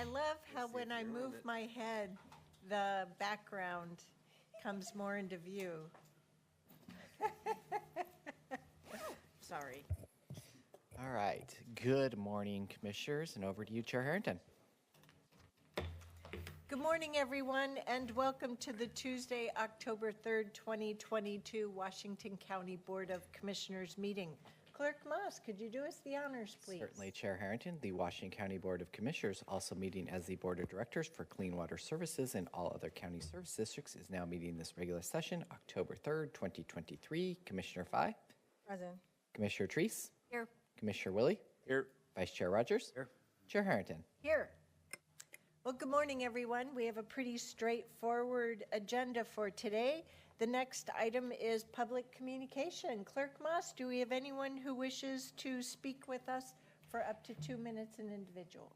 I love how when I move my head, the background comes more into view. Sorry. All right. Good morning, Commissioners, and over to you, Chair Harrington. Good morning, everyone, and welcome to the Tuesday, October 3rd, 2022 Washington County Board of Commissioners meeting. Clerk Moss, could you do us the honors, please? Certainly, Chair Harrington. The Washington County Board of Commissioners, also meeting as the Board of Directors for Clean Water Services and all other county service districts, is now meeting this regular session, October 3rd, 2023. Commissioner Fye? Present. Commissioner Treese? Here. Commissioner Willie? Here. Vice Chair Rogers? Here. Chair Harrington? Here. Well, good morning, everyone. We have a pretty straightforward agenda for today. The next item is public communication. Clerk Moss, do we have anyone who wishes to speak with us for up to 2 minutes an individual?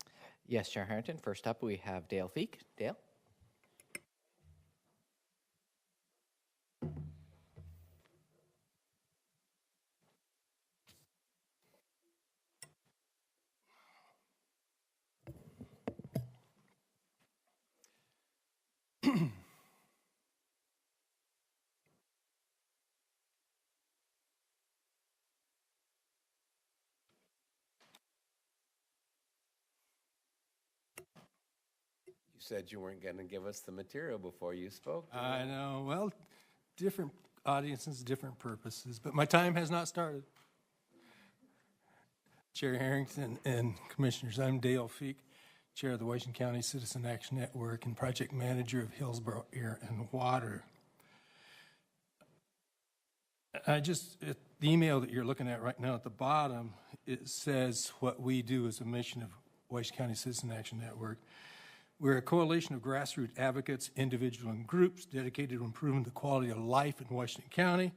Yes, Chair Harrington. First up, we have Dale Feek. Dale? You said you weren't going to give us the material before you spoke. I know. Well, different audiences, different purposes, but my time has not started. Chair Harrington and Commissioners, I'm Dale Feek, Chair of the Washington County Citizen Action Network and Project Manager of Hillsboro Air and Water. The email that you're looking at right now at the bottom, it says what we do as a mission of Washington County Citizen Action Network. We're a coalition of grassroots advocates, individuals, and groups dedicated to improving the quality of life in Washington County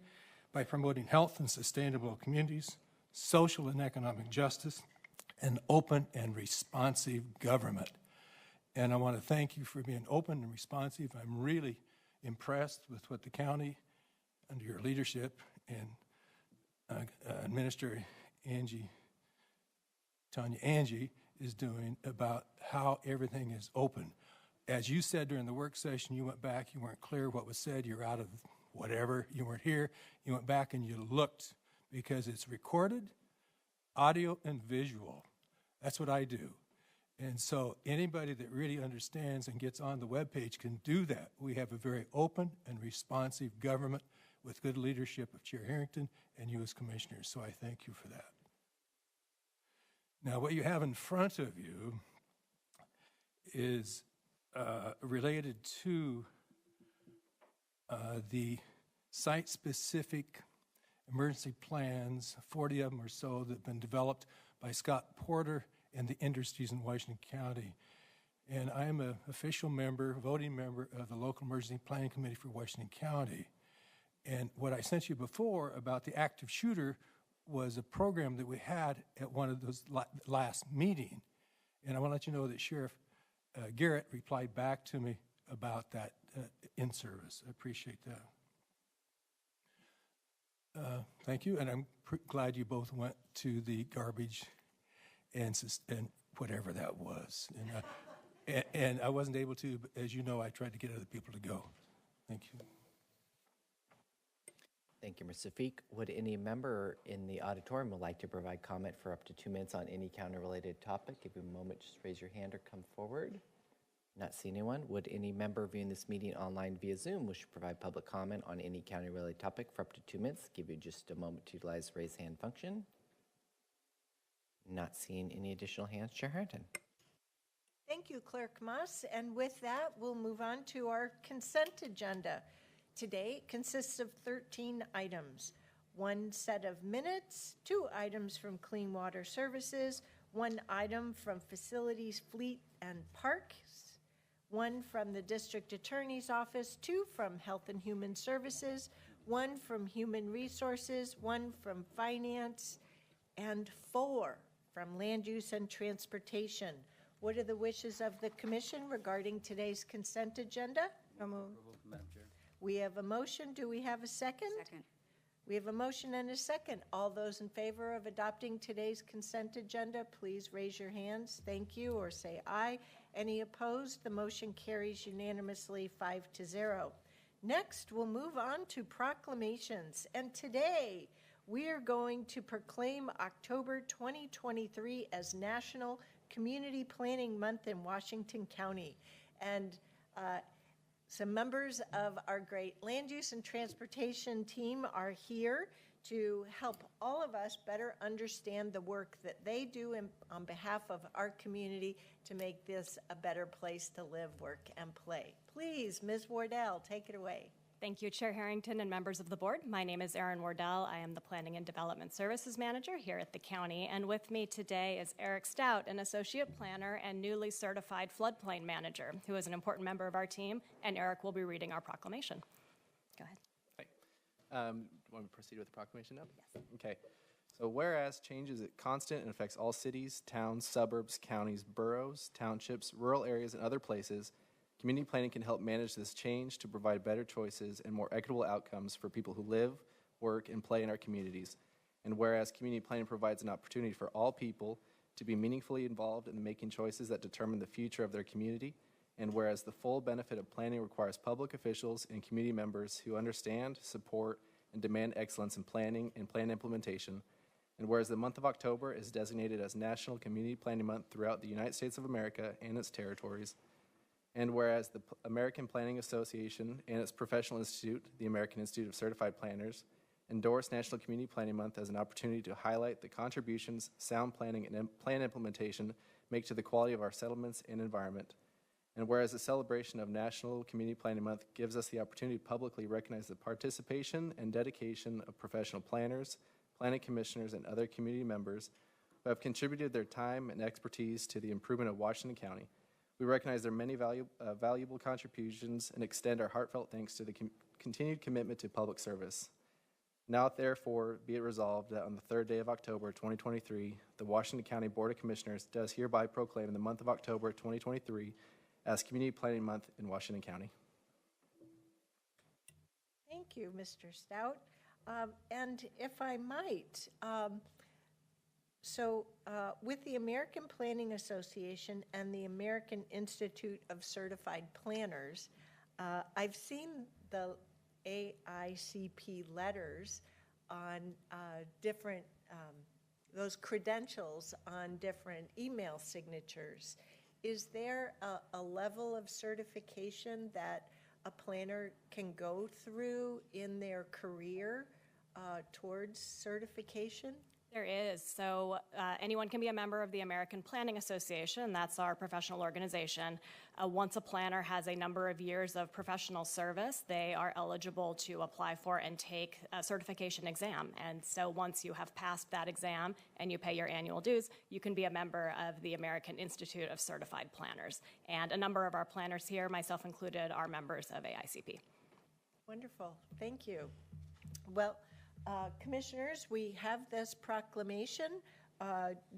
by promoting health and sustainable communities, social and economic justice, and open and responsive government. And I want to thank you for being open and responsive. I'm really impressed with what the county, under your leadership, and Administrator Tanya Angie, is doing about how everything is open. As you said during the work session, you went back, you weren't clear what was said, you're out of whatever, you weren't here, you went back and you looked because it's recorded, audio and visual. That's what I do. And so anybody that really understands and gets on the webpage can do that. We have a very open and responsive government with good leadership of Chair Harrington and you as commissioners, so I thank you for that. Now, what you have in front of you is related to the site-specific emergency plans, 40 of them or so, that have been developed by Scott Porter and the industries in Washington County. And I am an official member, voting member of the Local Emergency Planning Committee for Washington County. And what I sent you before about the active shooter was a program that we had at one of those last meeting. And I want to let you know that Sheriff Garrett replied back to me about that in service. I appreciate that. Thank you, and I'm glad you both went to the garbage and whatever that was. And I wasn't able to, but as you know, I tried to get other people to go. Thank you. Thank you, Mr. Feek. Would any member in the auditorium would like to provide comment for up to 2 minutes on any county-related topic? Give you a moment, just raise your hand or come forward. Not seeing anyone. Would any member viewing this meeting online via Zoom wish to provide public comment on any county-related topic for up to 2 minutes? Give you just a moment to utilize the raise hand function. Not seeing any additional hands. Chair Harrington. Thank you, Clerk Moss. And with that, we'll move on to our consent agenda. Today it consists of 13 items, 1 set of minutes, 2 items from Clean Water Services, 1 item from Facilities, Fleet, and Parks, 1 from the District Attorney's Office, 2 from Health and Human Services, 1 from Human Resources, 1 from Finance, and 4 from Land Use and Transportation. What are the wishes of the Commission regarding today's consent agenda? So moved. We have a motion. Do we have a second? Second. We have a motion and a second. All those in favor of adopting today's consent agenda, please raise your hands. Thank you, or say aye. Any opposed? The motion carries unanimously 5-0. Next, we'll move on to proclamations. And today, we are going to proclaim October 2023 as National Community Planning Month in Washington County. And some members of our great land use and transportation team are here to help all of us better understand the work that they do on behalf of our community to make this a better place to live, work, and play. Please, Ms. Wardell, take it away. Thank you, Chair Harrington and members of the board. My name is Erin Wardell. I am the Planning and Development Services Manager here at the county. And with me today is Eric Stout, an Associate Planner and newly certified Floodplain Manager, who is an important member of our team. And Eric will be reading our proclamation. Go ahead. Hi. Want me to proceed with the proclamation now? Yes. Okay. So whereas change is constant and affects all cities, towns, suburbs, counties, boroughs, townships, rural areas, and other places, community planning can help manage this change to provide better choices and more equitable outcomes for people who live, work, and play in our communities. And whereas community planning provides an opportunity for all people to be meaningfully involved in making choices that determine the future of their community, and whereas the full benefit of planning requires public officials and community members who understand, support, and demand excellence in planning and plan implementation, and whereas the month of October is designated as National Community Planning Month throughout the United States of America and its territories, and whereas the American Planning Association and its professional institute, the American Institute of Certified Planners, endorse National Community Planning Month as an opportunity to highlight the contributions sound planning and plan implementation make to the quality of our settlements and environment. And whereas the celebration of National Community Planning Month gives us the opportunity to publicly recognize the participation and dedication of professional planners, planning commissioners, and other community members who have contributed their time and expertise to the improvement of Washington County. We recognize their many valuable contributions and extend our heartfelt thanks to the continued commitment to public service. Now, therefore, be it resolved that on the third day of October 2023, the Washington County Board of Commissioners does hereby proclaim the month of October 2023 as Community Planning Month in Washington County. Thank you, Mr. Stout. And if I might, with the American Planning Association and the American Institute of Certified Planners, I've seen the AICP letters on different, those credentials on different email signatures. Is there a level of certification that a planner can go through in their career towards certification? There is. So anyone can be a member of the American Planning Association. That's our professional organization. Once a planner has a number of years of professional service, they are eligible to apply for and take a certification exam. And so once you have passed that exam and you pay your annual dues, you can be a member of the American Institute of Certified Planners. And a number of our planners here, myself included, are members of AICP. Wonderful. Thank you. Well, Commissioners, we have this proclamation.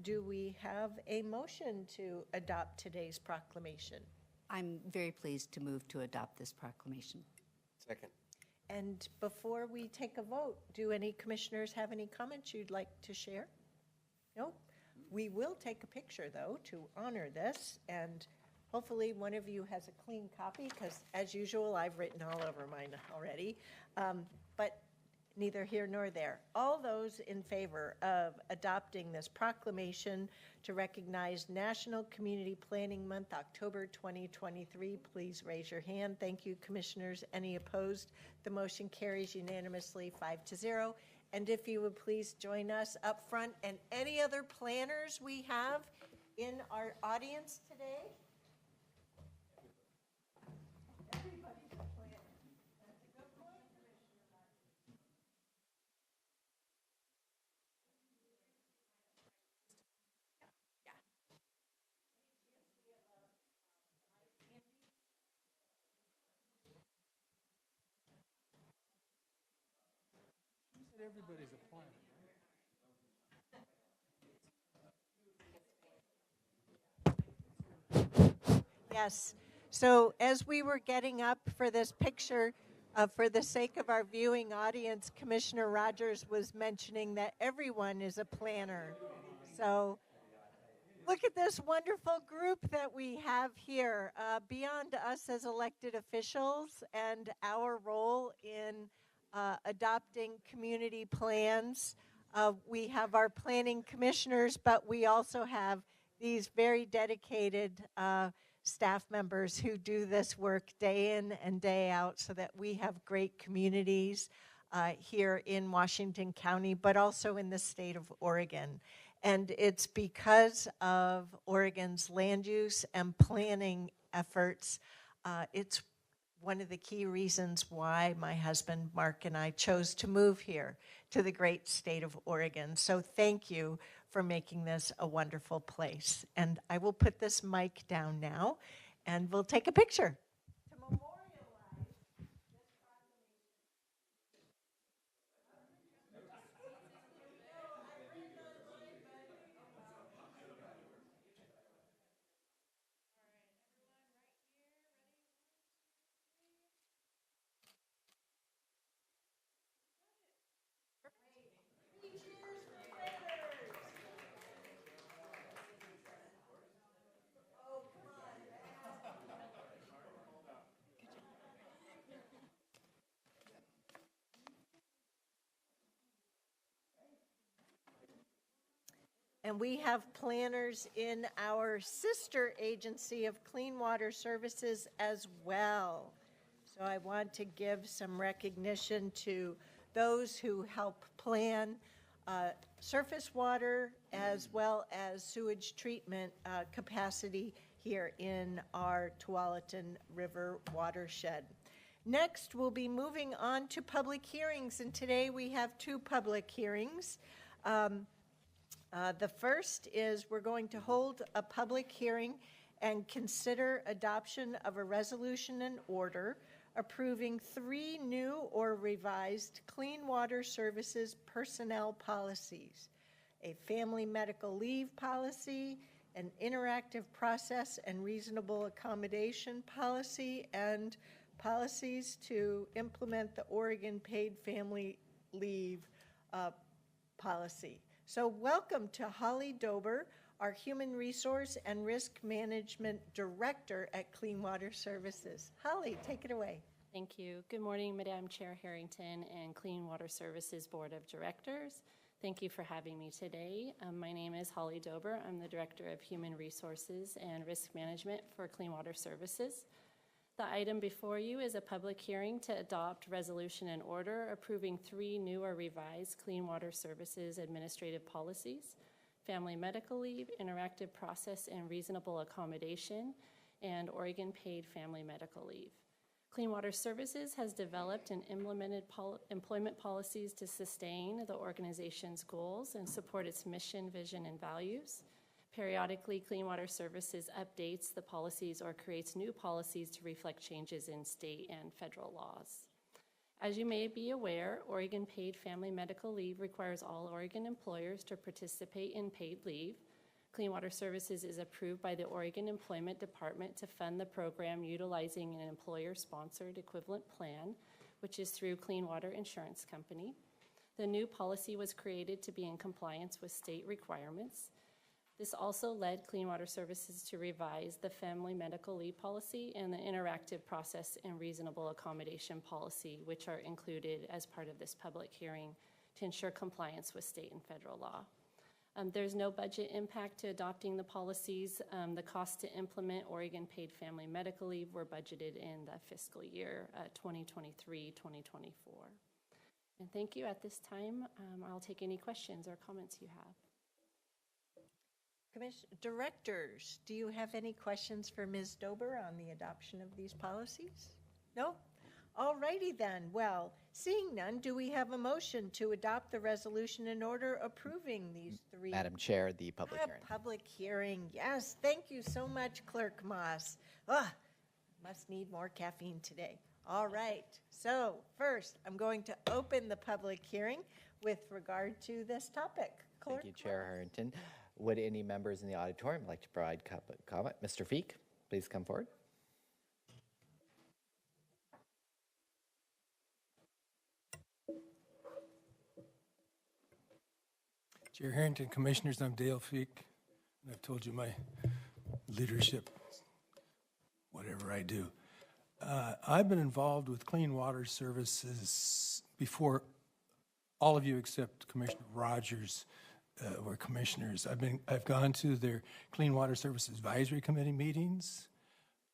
Do we have a motion to adopt today's proclamation? I'm very pleased to move to adopt this proclamation. Second. And before we take a vote, do any commissioners have any comments you'd like to share? No? We will take a picture, though, to honor this, and hopefully one of you has a clean copy, because as usual, I've written all over mine already. But neither here nor there. All those in favor of adopting this proclamation to recognize National Community Planning Month, October 2023, please raise your hand. Thank you, Commissioners. Any opposed? The motion carries unanimously 5-0. And if you would please join us up front, and any other planners we have in our audience today. Everybody's a planner. That's a good point, Commissioner. Everybody's a planner. Yes. So as we were getting up for this picture, For the sake of our viewing audience, Commissioner Rogers was mentioning that everyone is a planner. So look at this wonderful group that we have here. Beyond us as elected officials and our role in adopting community plans, we have our planning commissioners, but we also have these very dedicated staff members who do this work day in and day out so that we have great communities here in Washington County, but also in the state of Oregon. And it's because of Oregon's land use and planning efforts. It's one of the key reasons why my husband, Mark, and I chose to move here to the great state of Oregon. So thank you for making this a wonderful place. And I will put this mic down now, and we'll take a picture. To memorialize this proclamation. And we have planners in our sister agency of Clean Water Services as well. So I want to give some recognition to those who help plan surface water as well as sewage treatment capacity here in our Tualatin River watershed. Next, we'll be moving on to public hearings, and today we have two public hearings. The first is we're going to hold a public hearing and consider adoption of a resolution and order approving 3 new or revised Clean Water Services personnel policies, a family medical leave policy, an interactive process and reasonable accommodation policy, and policies to implement the Oregon paid family leave policy. So welcome to Holly Dober, our Human Resource and Risk Management Director at Clean Water Services. Holly, take it away. Thank you. Good morning, Madam Chair Harrington and Clean Water Services Board of Directors. Thank you for having me today. My name is Holly Dober. I'm the Director of Human Resources and Risk Management for Clean Water Services. The item before you is a public hearing to adopt resolution and order approving 3 new or revised Clean Water Services administrative policies: family medical leave, interactive process and reasonable accommodation, and Oregon paid family medical leave. Clean Water Services has developed and implemented employment policies to sustain the organization's goals and support its mission, vision, and values. Periodically, Clean Water Services updates the policies or creates new policies to reflect changes in state and federal laws. As you may be aware, Oregon paid family medical leave requires all Oregon employers to participate in paid leave. Clean Water Services is approved by the Oregon Employment Department to fund the program utilizing an employer-sponsored equivalent plan, which is through Clean Water Insurance Company. The new policy was created to be in compliance with state requirements. This also led Clean Water Services to revise the family medical leave policy and the interactive process and reasonable accommodation policy, which are included as part of this public hearing to ensure compliance with state and federal law. There's no budget impact to adopting the policies. The cost to implement Oregon paid family medical leave were budgeted in the fiscal year 2023-2024. And thank you. At this time, I'll take any questions or comments you have. Directors, do you have any questions for Ms. Dober on the adoption of these policies? No? All righty then. Well, seeing none, do we have a motion to adopt the resolution in order approving these 3? Madam Chair, the public hearing. Public hearing, yes. Thank you so much, Clerk Moss. Must need more caffeine today. All right. So first, I'm going to open the public hearing with regard to this topic. Clerk Thank you, Chair Harrington. Would any members in the auditorium like to provide comment? Mr. Feek, please come forward. Chair Harrington, Commissioners, I'm Dale Feek, and I've told you my leadership, whatever I do. I've been involved with Clean Water Services before all of you except Commissioner Rogers were commissioners. I've gone to their Clean Water Services Advisory Committee meetings.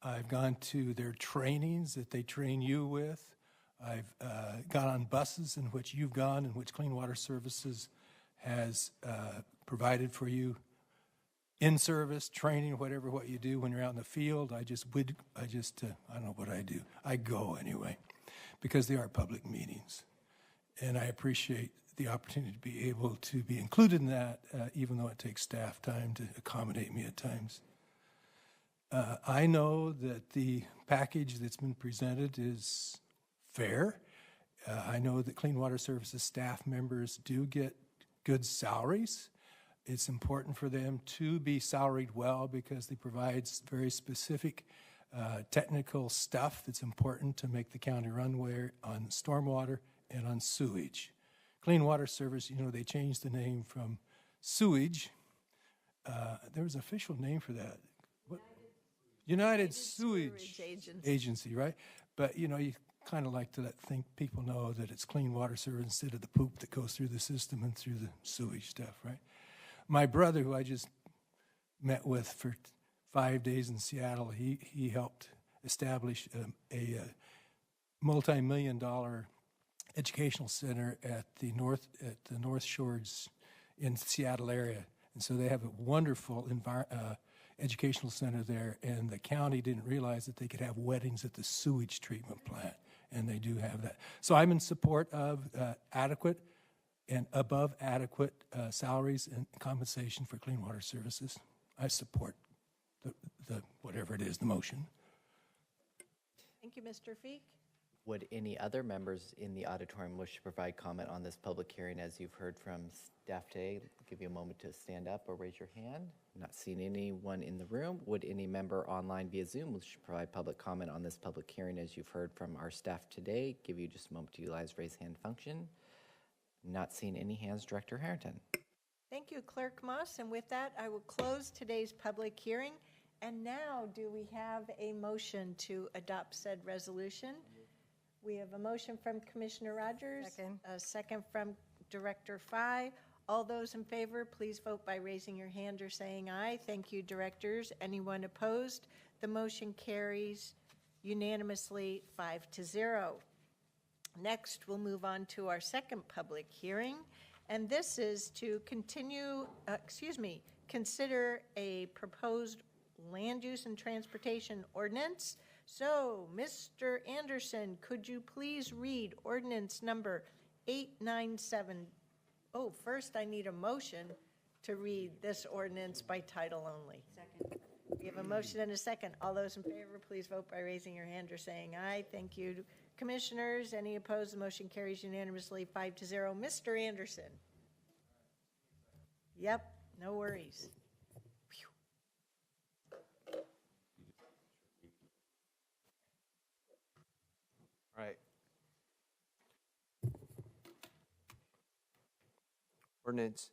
I've gone to their trainings that they train you with. I've gone on buses in which you've gone, in which Clean Water Services has provided for you in service, training, what you do when you're out in the field. I don't know what I do. I go anyway, because they are public meetings. And I appreciate the opportunity to be able to be included in that, even though it takes staff time to accommodate me at times. I know that the package that's been presented is fair. I know that Clean Water Services staff members do get good salaries. It's important for them to be salaried well because they provide very specific technical stuff that's important to make the county run on stormwater and on sewage. Clean Water Service, they changed the name from sewage. There was an official name for that. United Sewage Agency, right? But, you kind of like to think people know that it's Clean Water Service instead of the poop that goes through the system and through the sewage stuff, right? My brother, who I just met with for 5 days in Seattle, he helped establish a multi-million-dollar educational center at the North Shores in the Seattle area. And so they have a wonderful educational center there, and the county didn't realize that they could have weddings at the sewage treatment plant, and they do have that. So I'm in support of adequate and above adequate salaries and compensation for Clean Water Services. I support the whatever it is, the motion. Thank you, Mr. Feek. Would any other members in the auditorium wish to provide comment on this public hearing? As you've heard from staff today, I'll give you a moment to stand up or raise your hand. Not seeing anyone in the room. Would any member online via Zoom wish to provide public comment on this public hearing? As you've heard from our staff today, give you just a moment to utilize raise hand function. Not seeing any hands. Director Harrington. Thank you, Clerk Moss. And with that, I will close today's public hearing. And now, do we have a motion to adopt said resolution? We have a motion from Commissioner Rogers. Second. A second from Director Fye. All those in favor, please vote by raising your hand or saying aye. Thank you, directors. Anyone opposed? The motion carries unanimously 5-0. Next, we'll move on to our second public hearing, and this is to consider a proposed land use and transportation ordinance. So, Mr. Anderson, could you please read ordinance number 897? Oh, first I need a motion to read this ordinance by title only. Second. We have a motion and a second. All those in favor, please vote by raising your hand or saying aye. Thank you. Commissioners, any opposed? The motion carries unanimously 5-0. Mr. Anderson. Yep, no worries. All right. Ordinance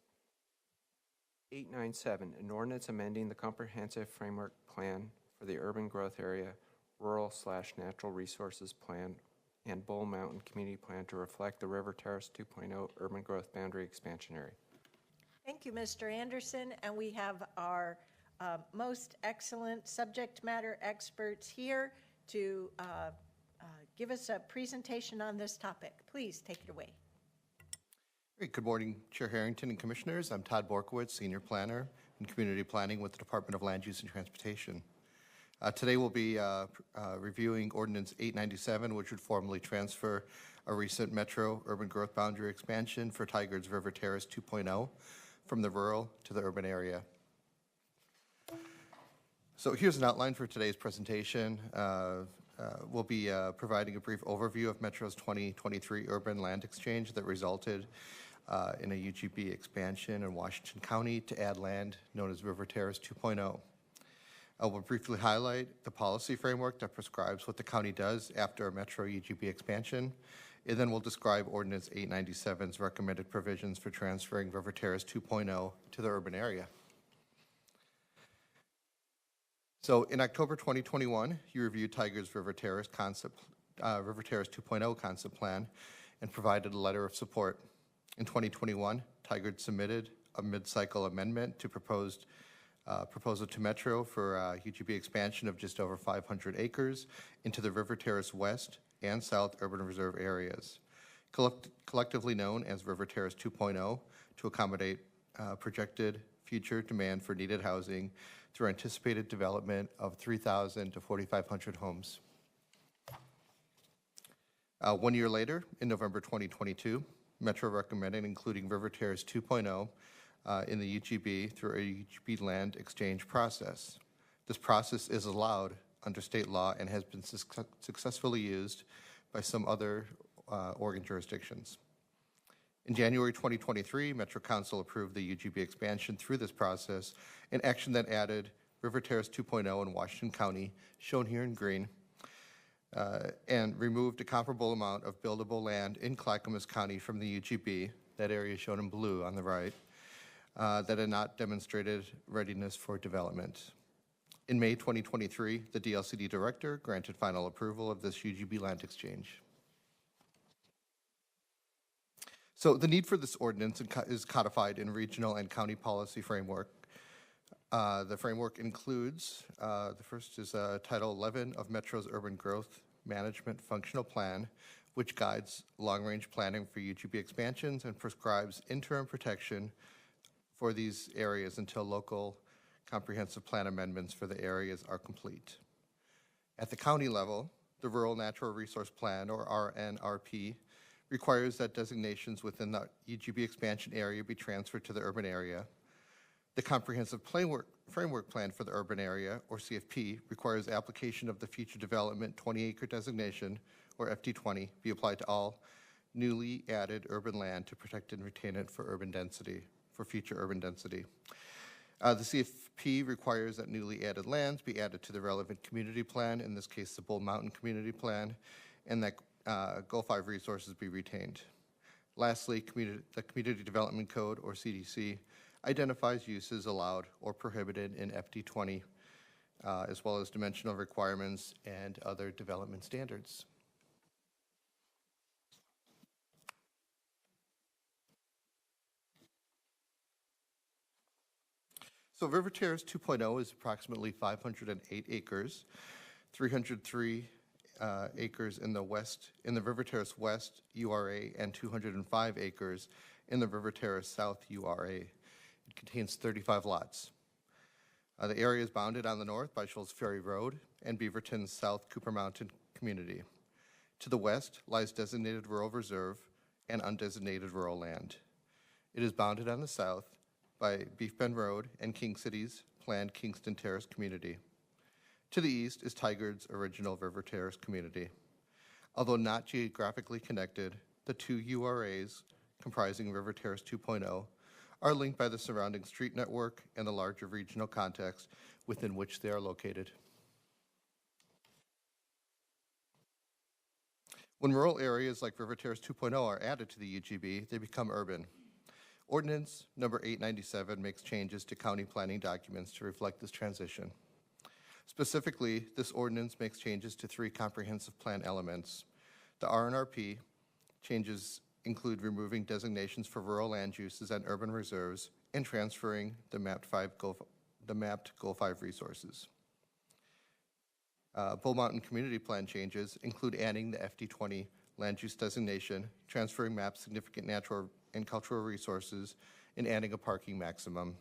897, an ordinance amending the comprehensive framework plan for the urban growth area, rural/natural resources plan, and Bull Mountain Community Plan to reflect the River Terrace 2.0 urban growth boundary expansion area. Thank you, Mr. Anderson. And we have our most excellent subject matter experts here to give us a presentation on this topic. Please take it away. Great. Good morning, Chair Harrington and Commissioners. I'm Todd Borkowitz, Senior Planner in Community Planning with the Department of Land Use and Transportation. Today we'll be reviewing Ordinance 897, which would formally transfer a recent Metro urban growth boundary expansion for Tigard's River Terrace 2.0 from the rural to the urban area. So here's an outline for today's presentation. We'll be providing a brief overview of Metro's 2023 urban land exchange that resulted in a UGB expansion in Washington County to add land known as River Terrace 2.0. I will briefly highlight the policy framework that prescribes what the county does after a Metro UGB expansion It then will describe Ordinance 897's recommended provisions for transferring River Terrace 2.0 to the urban area. So in October 2021, you reviewed Tigard's River Terrace 2.0 concept plan and provided a letter of support. In 2021, Tigard submitted a mid-cycle amendment to proposal to Metro for UGB expansion of just over 500 acres into the River Terrace West and South Urban Reserve areas, collectively known as River Terrace 2.0, to accommodate projected future demand for needed housing through anticipated development of 3,000 to 4,500 homes. 1 year later, in November 2022, Metro recommended including River Terrace 2.0 in the UGB through a UGB land exchange process. This process is allowed under state law and has been successfully used by some other Oregon jurisdictions. In January 2023, Metro Council approved the UGB expansion through this process, an action that added River Terrace 2.0 in Washington County, shown here in green, and removed a comparable amount of buildable land in Clackamas County from the UGB, that area shown in blue on the right, that had not demonstrated readiness for development. In May 2023, the DLCD director granted final approval of this UGB land exchange. So the need for this ordinance is codified in regional and county policy framework. The framework includes, the first is Title 11 of Metro's Urban Growth Management Functional Plan, which guides long-range planning for UGB expansions and prescribes interim protection for these areas until local comprehensive plan amendments for the areas are complete. At the county level, the Rural Natural Resource Plan, or RNRP, requires that designations within the UGB expansion area be transferred to the urban area. The Comprehensive Framework Plan for the Urban Area, or CFP, requires application of the Future Development 20-acre designation, or FD20, be applied to all newly added urban land to protect and retain it for urban density, for future urban density. The CFP requires that newly added lands be added to the relevant community plan, in this case the Bull Mountain Community Plan, and that Goal 5 resources be retained. Lastly, the Community Development Code, or CDC, identifies uses allowed or prohibited in FD20, as well as dimensional requirements and other development standards. So River Terrace 2.0 is approximately 508 acres, 303 acres in the River Terrace West URA, and 205 acres in the River Terrace South URA. It contains 35 lots. The area is bounded on the north by Shoals Ferry Road and Beaverton's South Cooper Mountain community. To the west lies designated rural reserve and undesignated rural land. It is bounded on the south by Beef Bend Road and King City's planned Kingston Terrace community. To the east is Tigard's original River Terrace community. Although not geographically connected, the two URAs comprising River Terrace 2.0 are linked by the surrounding street network and the larger regional context within which they are located. When rural areas like River Terrace 2.0 are added to the UGB, they become urban. Ordinance number 897 makes changes to county planning documents to reflect this transition. Specifically, this ordinance makes changes to 3 comprehensive plan elements. The RNRP changes include removing designations for rural land uses and urban reserves and transferring the mapped Goal 5 resources. Bull Mountain Community Plan changes include adding the FD20 land use designation, transferring mapped significant natural and cultural resources, and adding a parking maximum.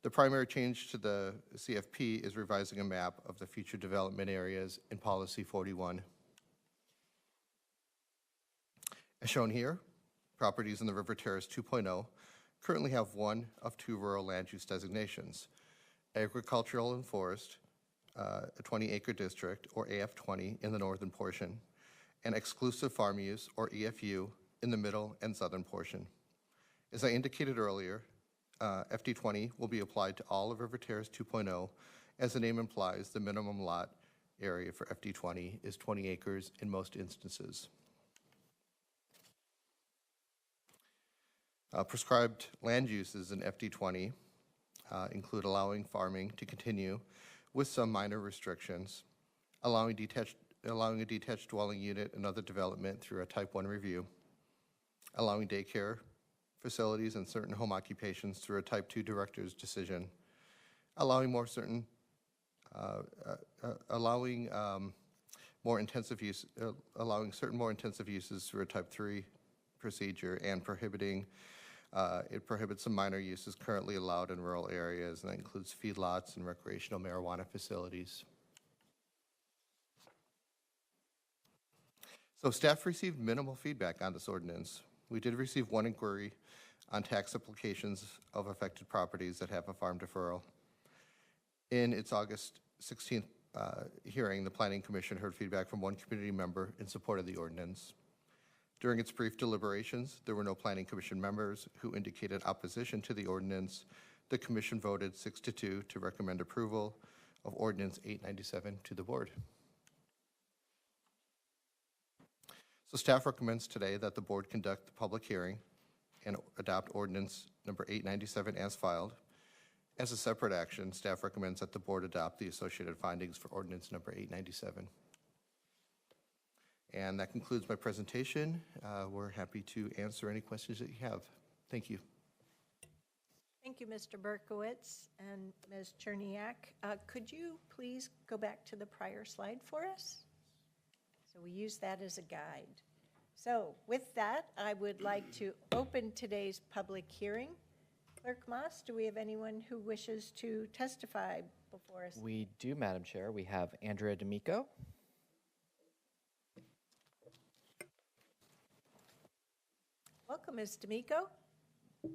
The primary change to the CFP is revising a map of the future development areas in Policy 41. As shown here, properties in the River Terrace 2.0 currently have one of 2 rural land use designations: agricultural and forest, a 20-acre district, or AF20, in the northern portion, and exclusive farm use, or EFU, in the middle and southern portion. As I indicated earlier, FD20 will be applied to all of River Terrace 2.0. As the name implies, the minimum lot area for FD20 is 20 acres in most instances. Prescribed land uses in FD20 include allowing farming to continue with some minor restrictions, allowing a detached dwelling unit and other development through a Type 1 review, allowing daycare facilities and certain home occupations through a Type 2 director's decision, allowing allowing certain more intensive uses through a Type 3 procedure, and it prohibits some minor uses currently allowed in rural areas, and that includes feedlots and recreational marijuana facilities. So staff received minimal feedback on this ordinance. We did receive one inquiry on tax applications of affected properties that have a farm deferral. In its August 16th hearing, the Planning Commission heard feedback from one community member in support of the ordinance. During its brief deliberations, there were no Planning Commission members who indicated opposition to the ordinance. The Commission voted 6-2 to recommend approval of Ordinance 897 to the Board. So staff recommends today that the Board conduct the public hearing and adopt Ordinance number 897 as filed. As a separate action, staff recommends that the Board adopt the associated findings for Ordinance number 897. And that concludes my presentation. We're happy to answer any questions that you have. Thank you. Thank you, Mr. Berkowitz and Ms. Cherniak. Could you please go back to the prior slide for us? So we use that as a guide. So with that, I would like to open today's public hearing. Clerk Moss, do we have anyone who wishes to testify before us? We do, Madam Chair. We have Andrea D'Amico. Welcome, Ms. D'Amico. Good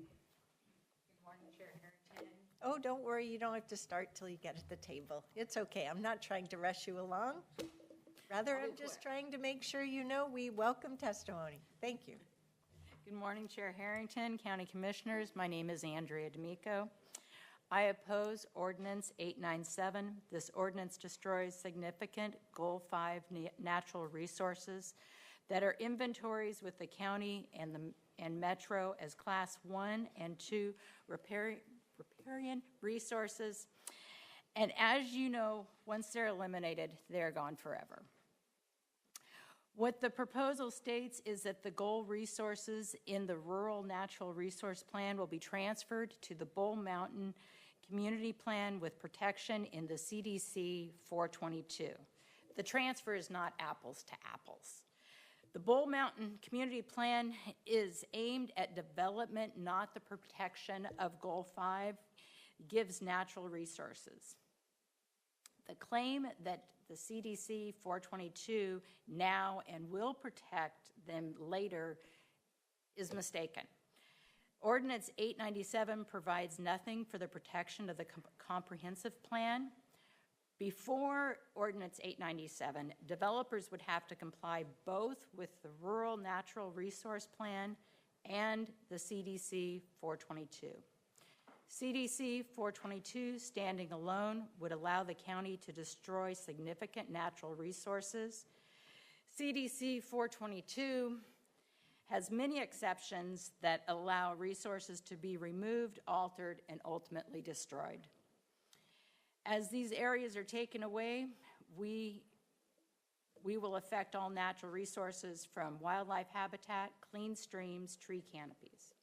morning, Chair Harrington. Oh, don't worry, you don't have to start till you get at the table. It's okay, I'm not trying to rush you along. Rather, I'm just trying to make sure you know we welcome testimony. Thank you. Good morning, Chair Harrington, County Commissioners. My name is Andrea D'Amico. I oppose Ordinance 897. This ordinance destroys significant Goal 5 natural resources that are inventories with the county and Metro as Class 1 and 2 riparian resources. And as you know, once they're eliminated, they're gone forever. What the proposal states is that the goal resources in the Rural Natural Resource Plan will be transferred to the Bull Mountain Community Plan with protection in the CDC 422. The transfer is not apples to apples. The Bull Mountain Community Plan is aimed at development, not the protection of Goal 5, gives natural resources. The claim that the CDC 422 now and will protect them later is mistaken. Ordinance 897 provides nothing for the protection of the comprehensive plan. Before Ordinance 897, developers would have to comply both with the Rural Natural Resource Plan and the CDC 422. CDC 422, standing alone, would allow the county to destroy significant natural resources. CDC 422 has many exceptions that allow resources to be removed, altered, and ultimately destroyed. As these areas are taken away, we will affect all natural resources from wildlife habitat, clean streams, tree canopies.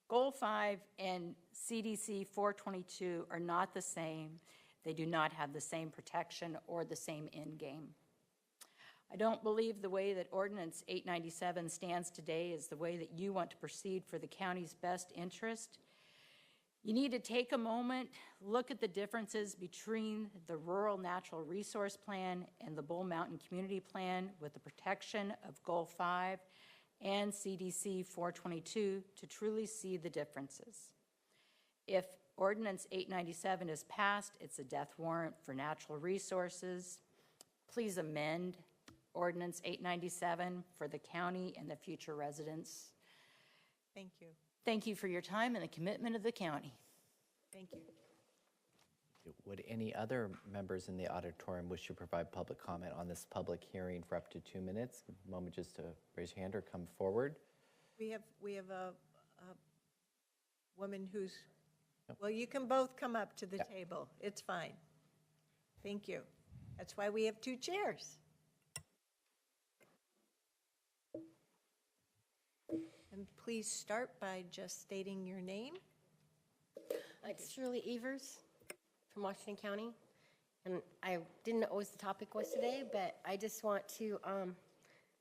Goal 5 and CDC 422 are not the same. They do not have the same protection or the same end game. I don't believe the way that Ordinance 897 stands today is the way that you want to proceed for the county's best interest. You need to take a moment, look at the differences between the Rural Natural Resource Plan and the Bull Mountain Community Plan with the protection of Goal 5 and CDC 422 to truly see the differences. If Ordinance 897 is passed, it's a death warrant for natural resources. Please amend Ordinance 897 for the county and the future residents. Thank you. Thank you for your time and the commitment of the county. Thank you. Would any other members in the auditorium wish to provide public comment on this public hearing for up to 2 minutes? A moment just to raise your hand or come forward. We have a woman who's, well, you can both come up to the table. It's fine. Thank you. That's why we have two chairs. And please start by just stating your name. It's Shirley Evers from Washington County. And I didn't know what the topic was today, but I just want to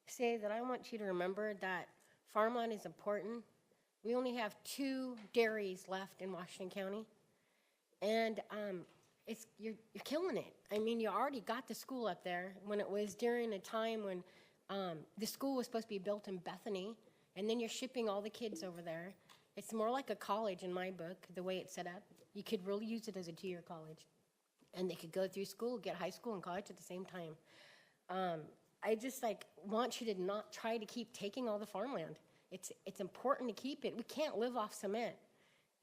say that I want you to remember that farmland is important. We only have 2 dairies left in Washington County. And you're killing it. I mean, you already got the school up there when it was during a time when the school was supposed to be built in Bethany, and then you're shipping all the kids over there. It's more like a college in my book, the way it's set up. You could really use it as a 2-year college. And they could go through school, get high school and college at the same time. I just want you to not try to keep taking all the farmland. It's important to keep it. We can't live off cement.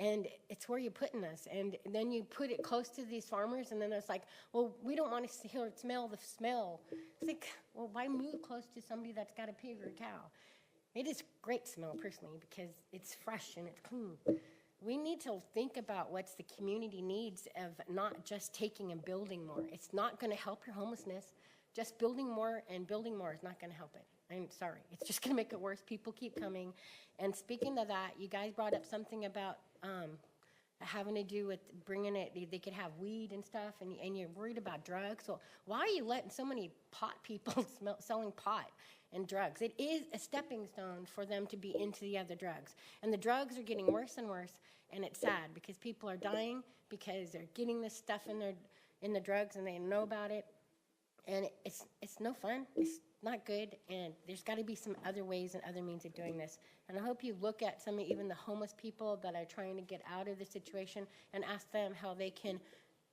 And it's where you're putting us. And then you put it close to these farmers, and then it's like, well, we don't want to hear smell the smell. It's like, well, why move close to somebody that's got a pig or a cow? It is great smell, personally, because it's fresh and it's clean. We need to think about what the community needs of not just taking and building more. It's not going to help your homelessness. Just building more and building more is not going to help it. I'm sorry. It's just going to make it worse. People keep coming. And speaking of that, you guys brought up something about having to do with bringing it, they could have weed and stuff, and you're worried about drugs. So why are you letting so many pot people selling pot and drugs? It is a stepping stone for them to be into the other drugs. And the drugs are getting worse and worse, and it's sad because people are dying because they're getting this stuff in the drugs and they know about it. And it's no fun. It's not good, and there's got to be some other ways and other means of doing this. And I hope you look at some of even the homeless people that are trying to get out of the situation and ask them how they can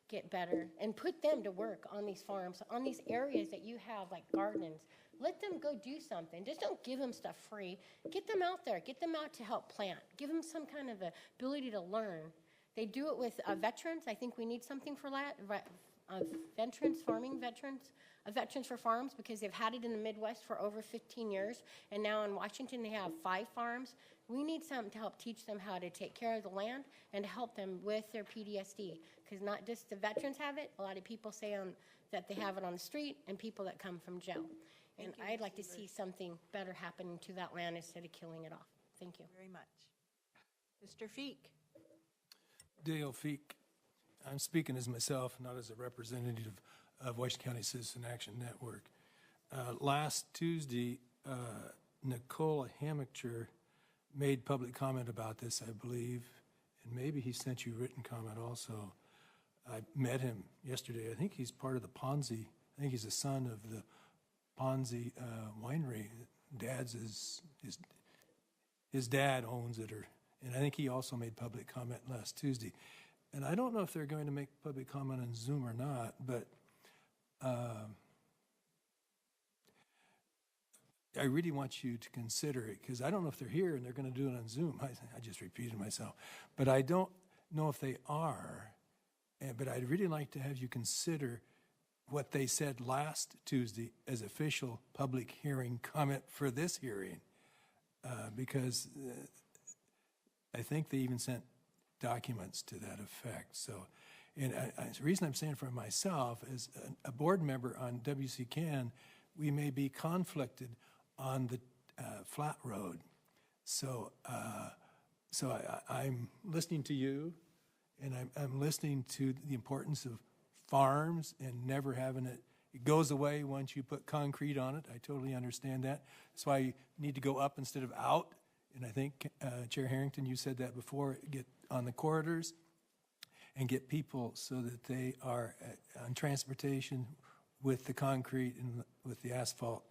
get better and put them to work on these farms, on these areas that you have like gardens. Let them go do something. Just don't give them stuff free. Get them out there. Get them out to help plant. Give them some kind of ability to learn. They do it with veterans. I think we need something for that. Veterans, farming veterans, veterans for farms, because they've had it in the Midwest for over 15 years, and now in Washington they have 5 farms. We need something to help teach them how to take care of the land and to help them with their PTSD, because not just the veterans have it. A lot of people say that they have it on the street, and people that come from jail. And I'd like to see something better happening to that land instead of killing it off. Thank you. Very much. Mr. Feek. Dale Feek. I'm speaking as myself, not as a representative of Washington County Citizen Action Network. Last Tuesday, Nicola Hamacher made public comment about this, I believe, and maybe he sent you written comment also. I met him yesterday. I think he's part of the Ponzi. I think he's the son of the Ponzi winery. His dad owns it, and I think he also made public comment last Tuesday. And I don't know if they're going to make public comment on Zoom or not, but I really want you to consider it, because I don't know if they're here and they're going to do it on Zoom. I just repeated myself. But I don't know if they are. But I'd really like to have you consider what they said last Tuesday as official public hearing comment for this hearing, because I think they even sent documents to that effect. So, and the reason I'm saying for myself is a board member on WCCAN, we may be conflicted on the flat road. So, I'm listening to you, and I'm listening to the importance of farms and never having it. It goes away once you put concrete on it. I totally understand that. That's why you need to go up instead of out. And I think, Chair Harrington, you said that before, get on the corridors and get people so that they are on transportation with the concrete and with the asphalt.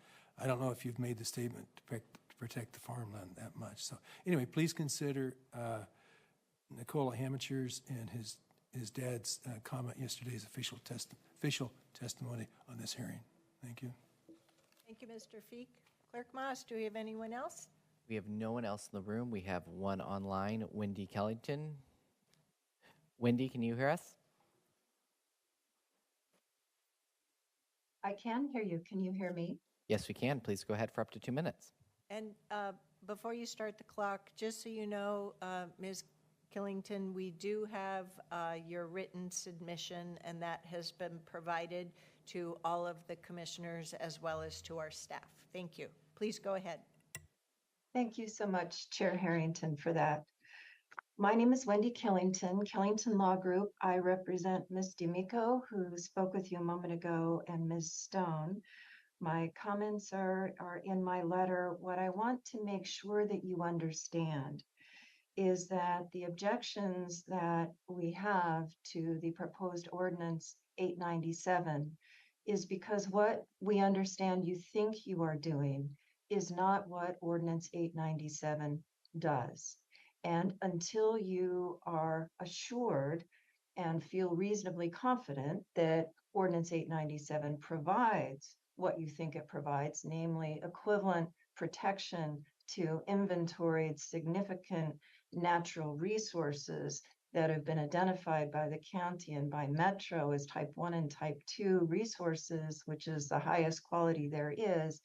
I don't know if you've made the statement to protect the farmland that much. So anyway, please consider Nicola Hamacher's and his dad's comment yesterday's official testimony on this hearing. Thank you. Thank you, Mr. Feek. Clerk Moss, do we have anyone else? We have no one else in the room. We have one online, Wendy Kellington. Wendy, can you hear us? I can hear you. Can you hear me? Yes, we can. Please go ahead for up to 2 minutes. And before you start the clock, just so you know, Ms. Killington, we do have your written submission, and that has been provided to all of the commissioners as well as to our staff. Thank you. Please go ahead. Thank you so much, Chair Harrington, for that. My name is Wendy Killington, Killington Law Group. I represent Ms. D'Amico, who spoke with you a moment ago, and Ms. Stone. My comments are in my letter. What I want to make sure that you understand is that the objections that we have to the proposed ordinance 897 is because what we understand you think you are doing is not what ordinance 897 does. And until you are assured and feel reasonably confident that ordinance 897 provides what you think it provides, namely equivalent protection to inventoried significant natural resources that have been identified by the county and by Metro as type 1 and type 2 resources, which is the highest quality there is,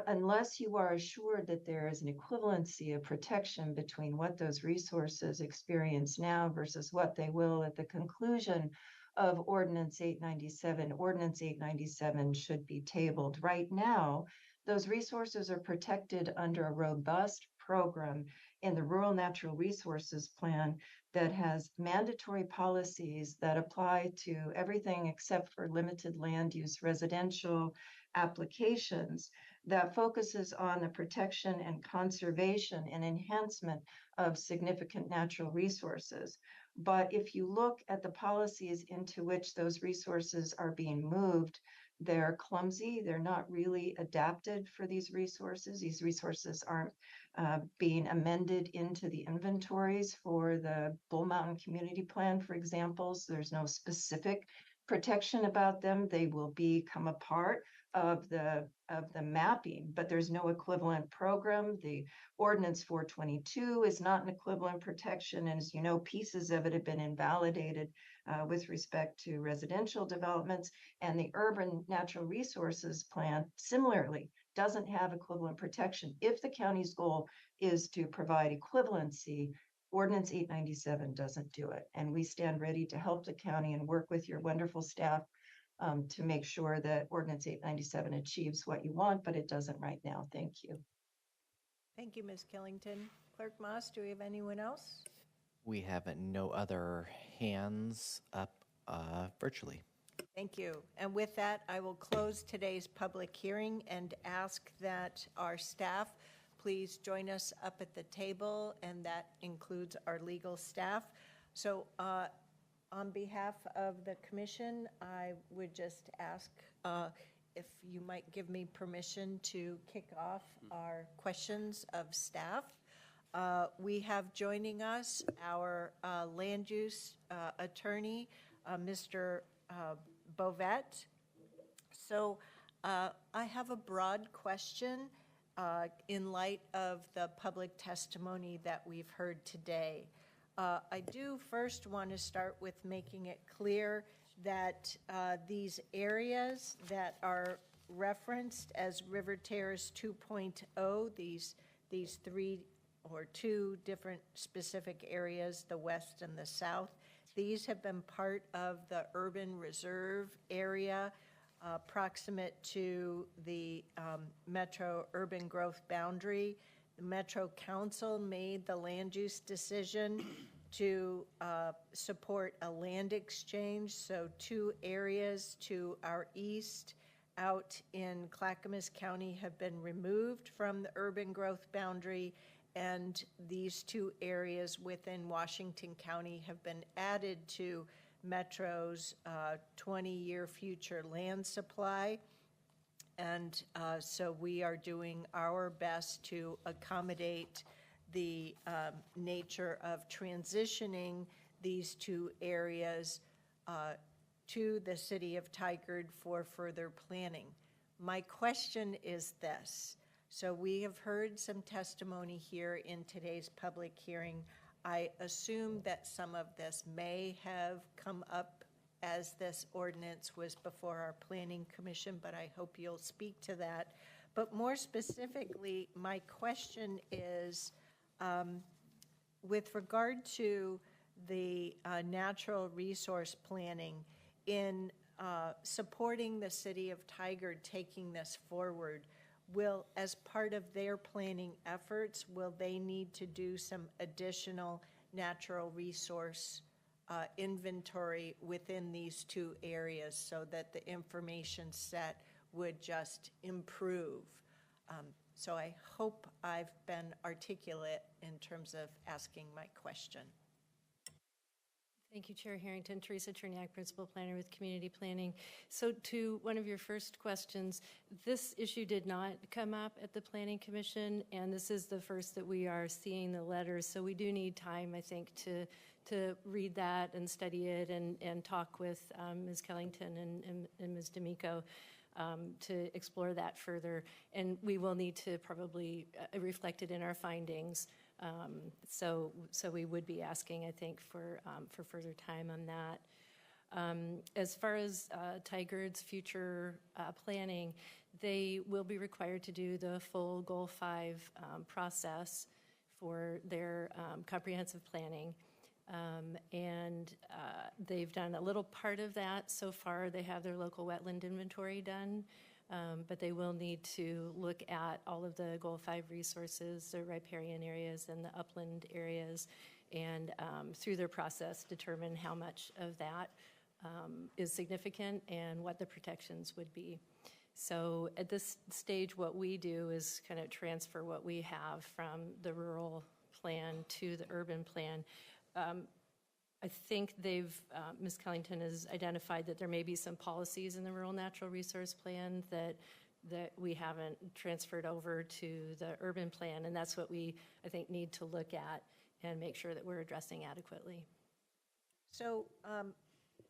unless you are assured that there is an equivalency of protection between what those resources experience now versus what they will at the conclusion of Ordinance 897, Ordinance 897 should be tabled. Right now, those resources are protected under a robust program in the Rural Natural Resources Plan that has mandatory policies that apply to everything except for limited land use residential applications, that focuses on the protection and conservation and enhancement of significant natural resources. But if you look at the policies into which those resources are being moved, they're clumsy. They're not really adapted for these resources. These resources aren't being amended into the inventories for the Bull Mountain Community Plan, for example. So there's no specific protection about them. They will become a part of the mapping, but there's no equivalent program. The Ordinance 422 is not an equivalent protection, and as you know, pieces of it have been invalidated with respect to residential developments, and the Urban Natural Resources Plan similarly doesn't have equivalent protection. If the county's goal is to provide equivalency, Ordinance 897 doesn't do it, and we stand ready to help the county and work with your wonderful staff to make sure that Ordinance 897 achieves what you want, but it doesn't right now. Thank you. Thank you, Ms. Killington. Clerk Moss, do we have anyone else? We have no other hands up virtually. Thank you. And with that, I will close today's public hearing and ask that our staff please join us up at the table, and that includes our legal staff. So on behalf of the commission, I would just ask if you might give me permission to kick off our questions of staff. We have joining us our land use attorney, Mr. Bovet. So I have a broad question in light of the public testimony that we've heard today. I do first want to start with making it clear that these areas that are referenced as River Terrace 2.0, these three or two different specific areas, the west and the south, these have been part of the urban reserve area proximate to the Metro urban growth boundary. The Metro Council made the land use decision to support a land exchange. So two areas to our east out in Clackamas County have been removed from the urban growth boundary, and these two areas within Washington County have been added to Metro's 20-year future land supply. And so we are doing our best to accommodate the nature of transitioning these two areas to the city of Tigard for further planning. My question is this. So we have heard some testimony here in today's public hearing. I assume that some of this may have come up as this ordinance was before our Planning Commission, but I hope you'll speak to that. But more specifically, my question is, with regard to the natural resource planning, in supporting the city of Tigard taking this forward, will, as part of their planning efforts, will they need to do some additional natural resource inventory within these two areas so that the information set would just improve? So I hope I've been articulate in terms of asking my question. Thank you, Chair Harrington. Teresa Cherniak, Principal Planner with Community Planning. So to one of your first questions, this issue did not come up at the Planning Commission, and this is the first that we are seeing the letters. So we do need time, I think, to read that and study it and talk with Ms. Kellington and Ms. D'Amico to explore that further. And we will need to probably reflect it in our findings. So we would be asking, I think, for further time on that. As far as Tigard's future planning, they will be required to do the full Goal 5 process for their comprehensive planning. And they've done a little part of that so far. They have their local wetland inventory done. But they will need to look at all of the Goal 5 resources, the riparian areas and the upland areas, and through their process determine how much of that is significant and what the protections would be. So at this stage, what we do is kind of transfer what we have from the rural plan to the urban plan. I think Ms. Kellington has identified that there may be some policies in the Rural Natural Resource Plan that we haven't transferred over to the urban plan, and that's what we, I think, need to look at and make sure that we're addressing adequately. So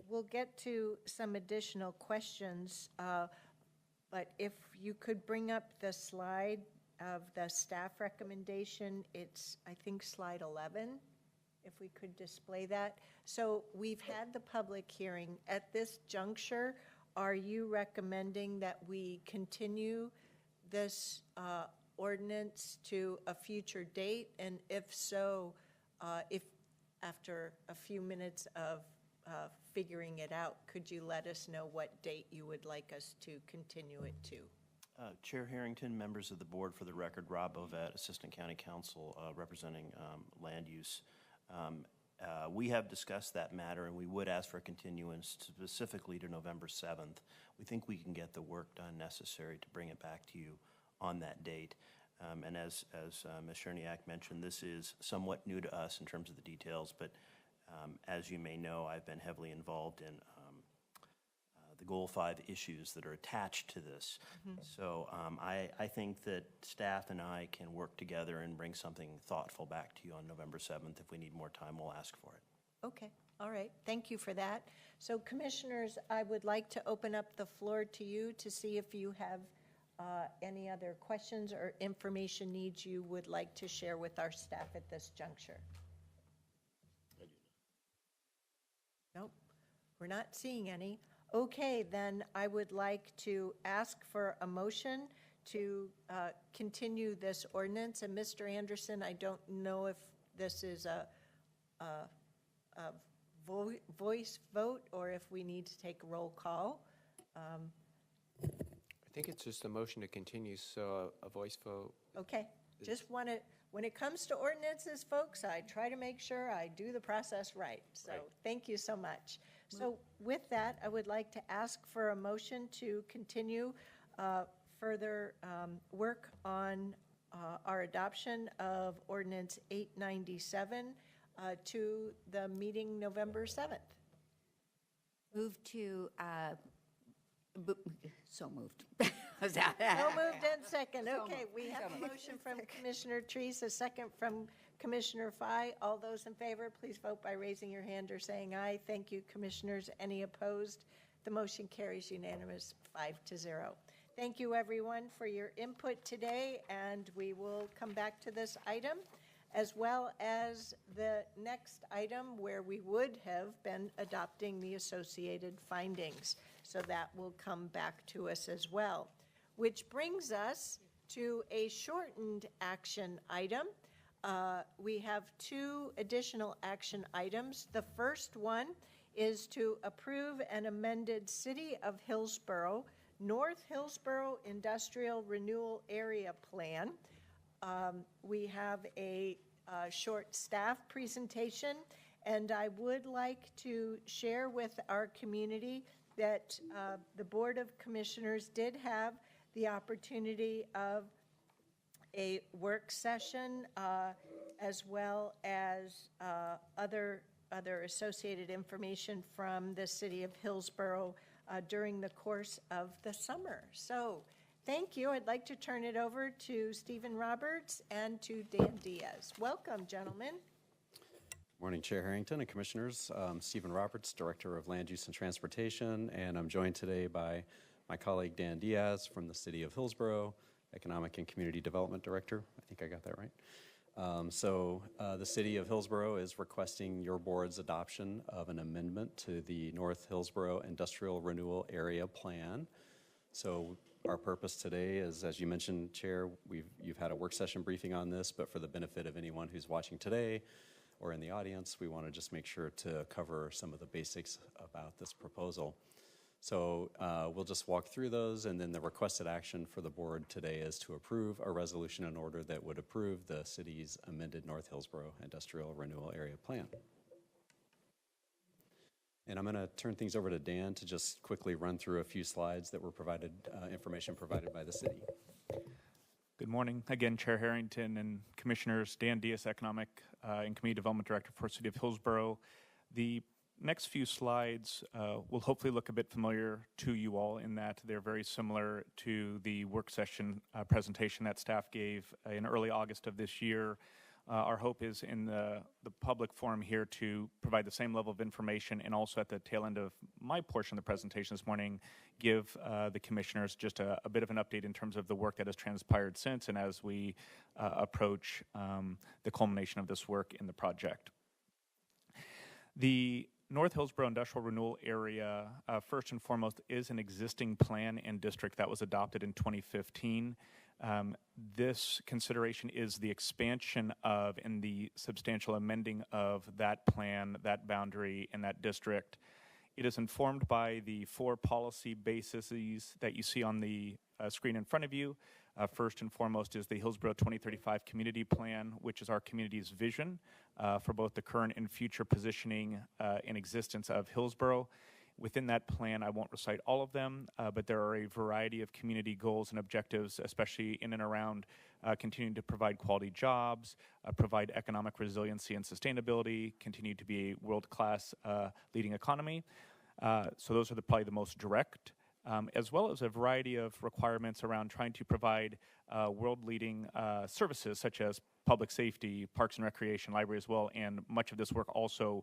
we'll get to some additional questions, but if you could bring up the slide of the staff recommendation, it's, I think, slide 11. If we could display that. So we've had the public hearing. At this juncture, are you recommending that we continue this ordinance to a future date? And if so, if after a few minutes of figuring it out, could you let us know what date you would like us to continue it to? Chair Harrington, members of the board, for the record, Rob Ovett, Assistant County Counsel representing land use. We have discussed that matter, and we would ask for a continuance specifically to November 7th. We think we can get the work done necessary to bring it back to you on that date. And as Ms. Cherniak mentioned, this is somewhat new to us in terms of the details, but as you may know, I've been heavily involved in the Goal 5 issues that are attached to this. Mm-hmm. So I think that staff and I can work together and bring something thoughtful back to you on November 7th. If we need more time, we'll ask for it. Okay, all right, thank you for that. So commissioners, I would like to open up the floor to you to see if you have any other questions or information needs you would like to share with our staff at this juncture. Nope, we're not seeing any. Okay, then I would like to ask for a motion to continue this ordinance. And Mr. Anderson, I don't know if this is a voice vote or if we need to take a roll call. I think it's just a motion to continue, so a voice vote. Okay, just want to, when it comes to ordinances, folks, I try to make sure I do the process right. So Thank you so much. So with that, I would like to ask for a motion to continue further work on our adoption of Ordinance 897 to the meeting November 7th. Move to, so moved. So moved and second. Okay, we have a motion from Commissioner Treese, a second from Commissioner Fye. All those in favor, please vote by raising your hand or saying aye. Thank you, commissioners. Any opposed? The motion carries unanimous 5-0. Thank you, everyone, for your input today, and we will come back to this item as well as the next item where we would have been adopting the associated findings. So that will come back to us as well, which brings us to a shortened action item. We have two additional action items. The first one is to approve an amended City of Hillsboro, North Hillsboro Industrial Renewal Area Plan. We have a short staff presentation, and I would like to share with our community that the Board of Commissioners did have the opportunity of a work session as well as other associated information from the City of Hillsboro during the course of the summer. So thank you. I'd like to turn it over to Stephen Roberts and to Dan Diaz. Welcome, gentlemen. Morning, Chair Harrington and Commissioners. Stephen Roberts, Director of Land Use and Transportation, and I'm joined today by my colleague Dan Diaz from the City of Hillsboro, Economic and Community Development Director. I think I got that right. The City of Hillsboro is requesting your board's adoption of an amendment to the North Hillsboro Industrial Renewal Area Plan. So our purpose today is, as you mentioned, Chair, you've had a work session briefing on this, but for the benefit of anyone who's watching today or in the audience, we want to just make sure to cover some of the basics about this proposal. So we'll just walk through those, and then the requested action for the board today is to approve a resolution in order that would approve the city's amended North Hillsboro Industrial Renewal Area Plan. And I'm going to turn things over to Dan to just quickly run through a few slides that were provided, information provided by the city. Good morning. Again, Chair Harrington and Commissioners. Dan Diaz, Economic and Community Development Director for City of Hillsboro. The next few slides will hopefully look a bit familiar to you all in that they're very similar to the work session presentation that staff gave in early August of this year. Our hope is in the public forum here to provide the same level of information, and also at the tail end of my portion of the presentation this morning, give the commissioners just a bit of an update in terms of the work that has transpired since and as we approach the culmination of this work in the project. The North Hillsboro Industrial Renewal Area, first and foremost, is an existing plan and district that was adopted in 2015. This consideration is the expansion of and the substantial amending of that plan, that boundary, and that district. It is informed by the 4 policy bases that you see on the screen in front of you. First and foremost is the Hillsboro 2035 Community Plan, which is our community's vision for both the current and future positioning and existence of Hillsboro. Within that plan, I won't recite all of them, but there are a variety of community goals and objectives, especially in and around continuing to provide quality jobs, provide economic resiliency and sustainability, continue to be a world-class leading economy. So those are probably the most direct, as well as a variety of requirements around trying to provide world-leading services such as public safety, parks and recreation, library as well, and much of this work also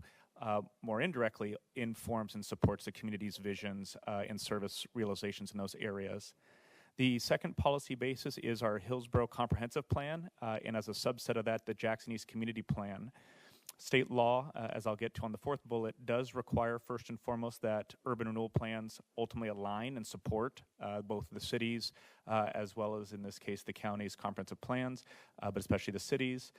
more indirectly informs and supports the community's visions and service realizations in those areas. The second policy basis is our Hillsboro Comprehensive Plan, and as a subset of that, the Jackson East Community Plan. State law, as I'll get to on the 4th bullet, does require first and foremost that urban renewal plans ultimately align and support both the cities as well as, in this case, the county's comprehensive plans, but especially the cities.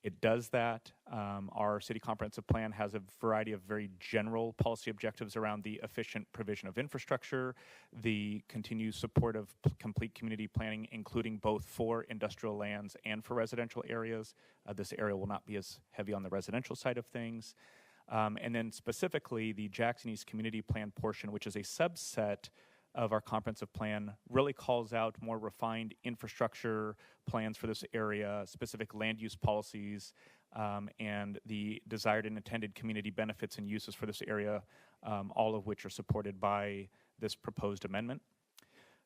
It does that. Our city comprehensive plan has a variety of very general policy objectives around the efficient provision of infrastructure, the continued support of complete community planning, including both for industrial lands and for residential areas. This area will not be as heavy on the residential side of things. And then specifically, the Jackson East Community Plan portion, which is a subset of our comprehensive plan, really calls out more refined infrastructure plans for this area, specific land use policies, and the desired and intended community benefits and uses for this area, all of which are supported by this proposed amendment.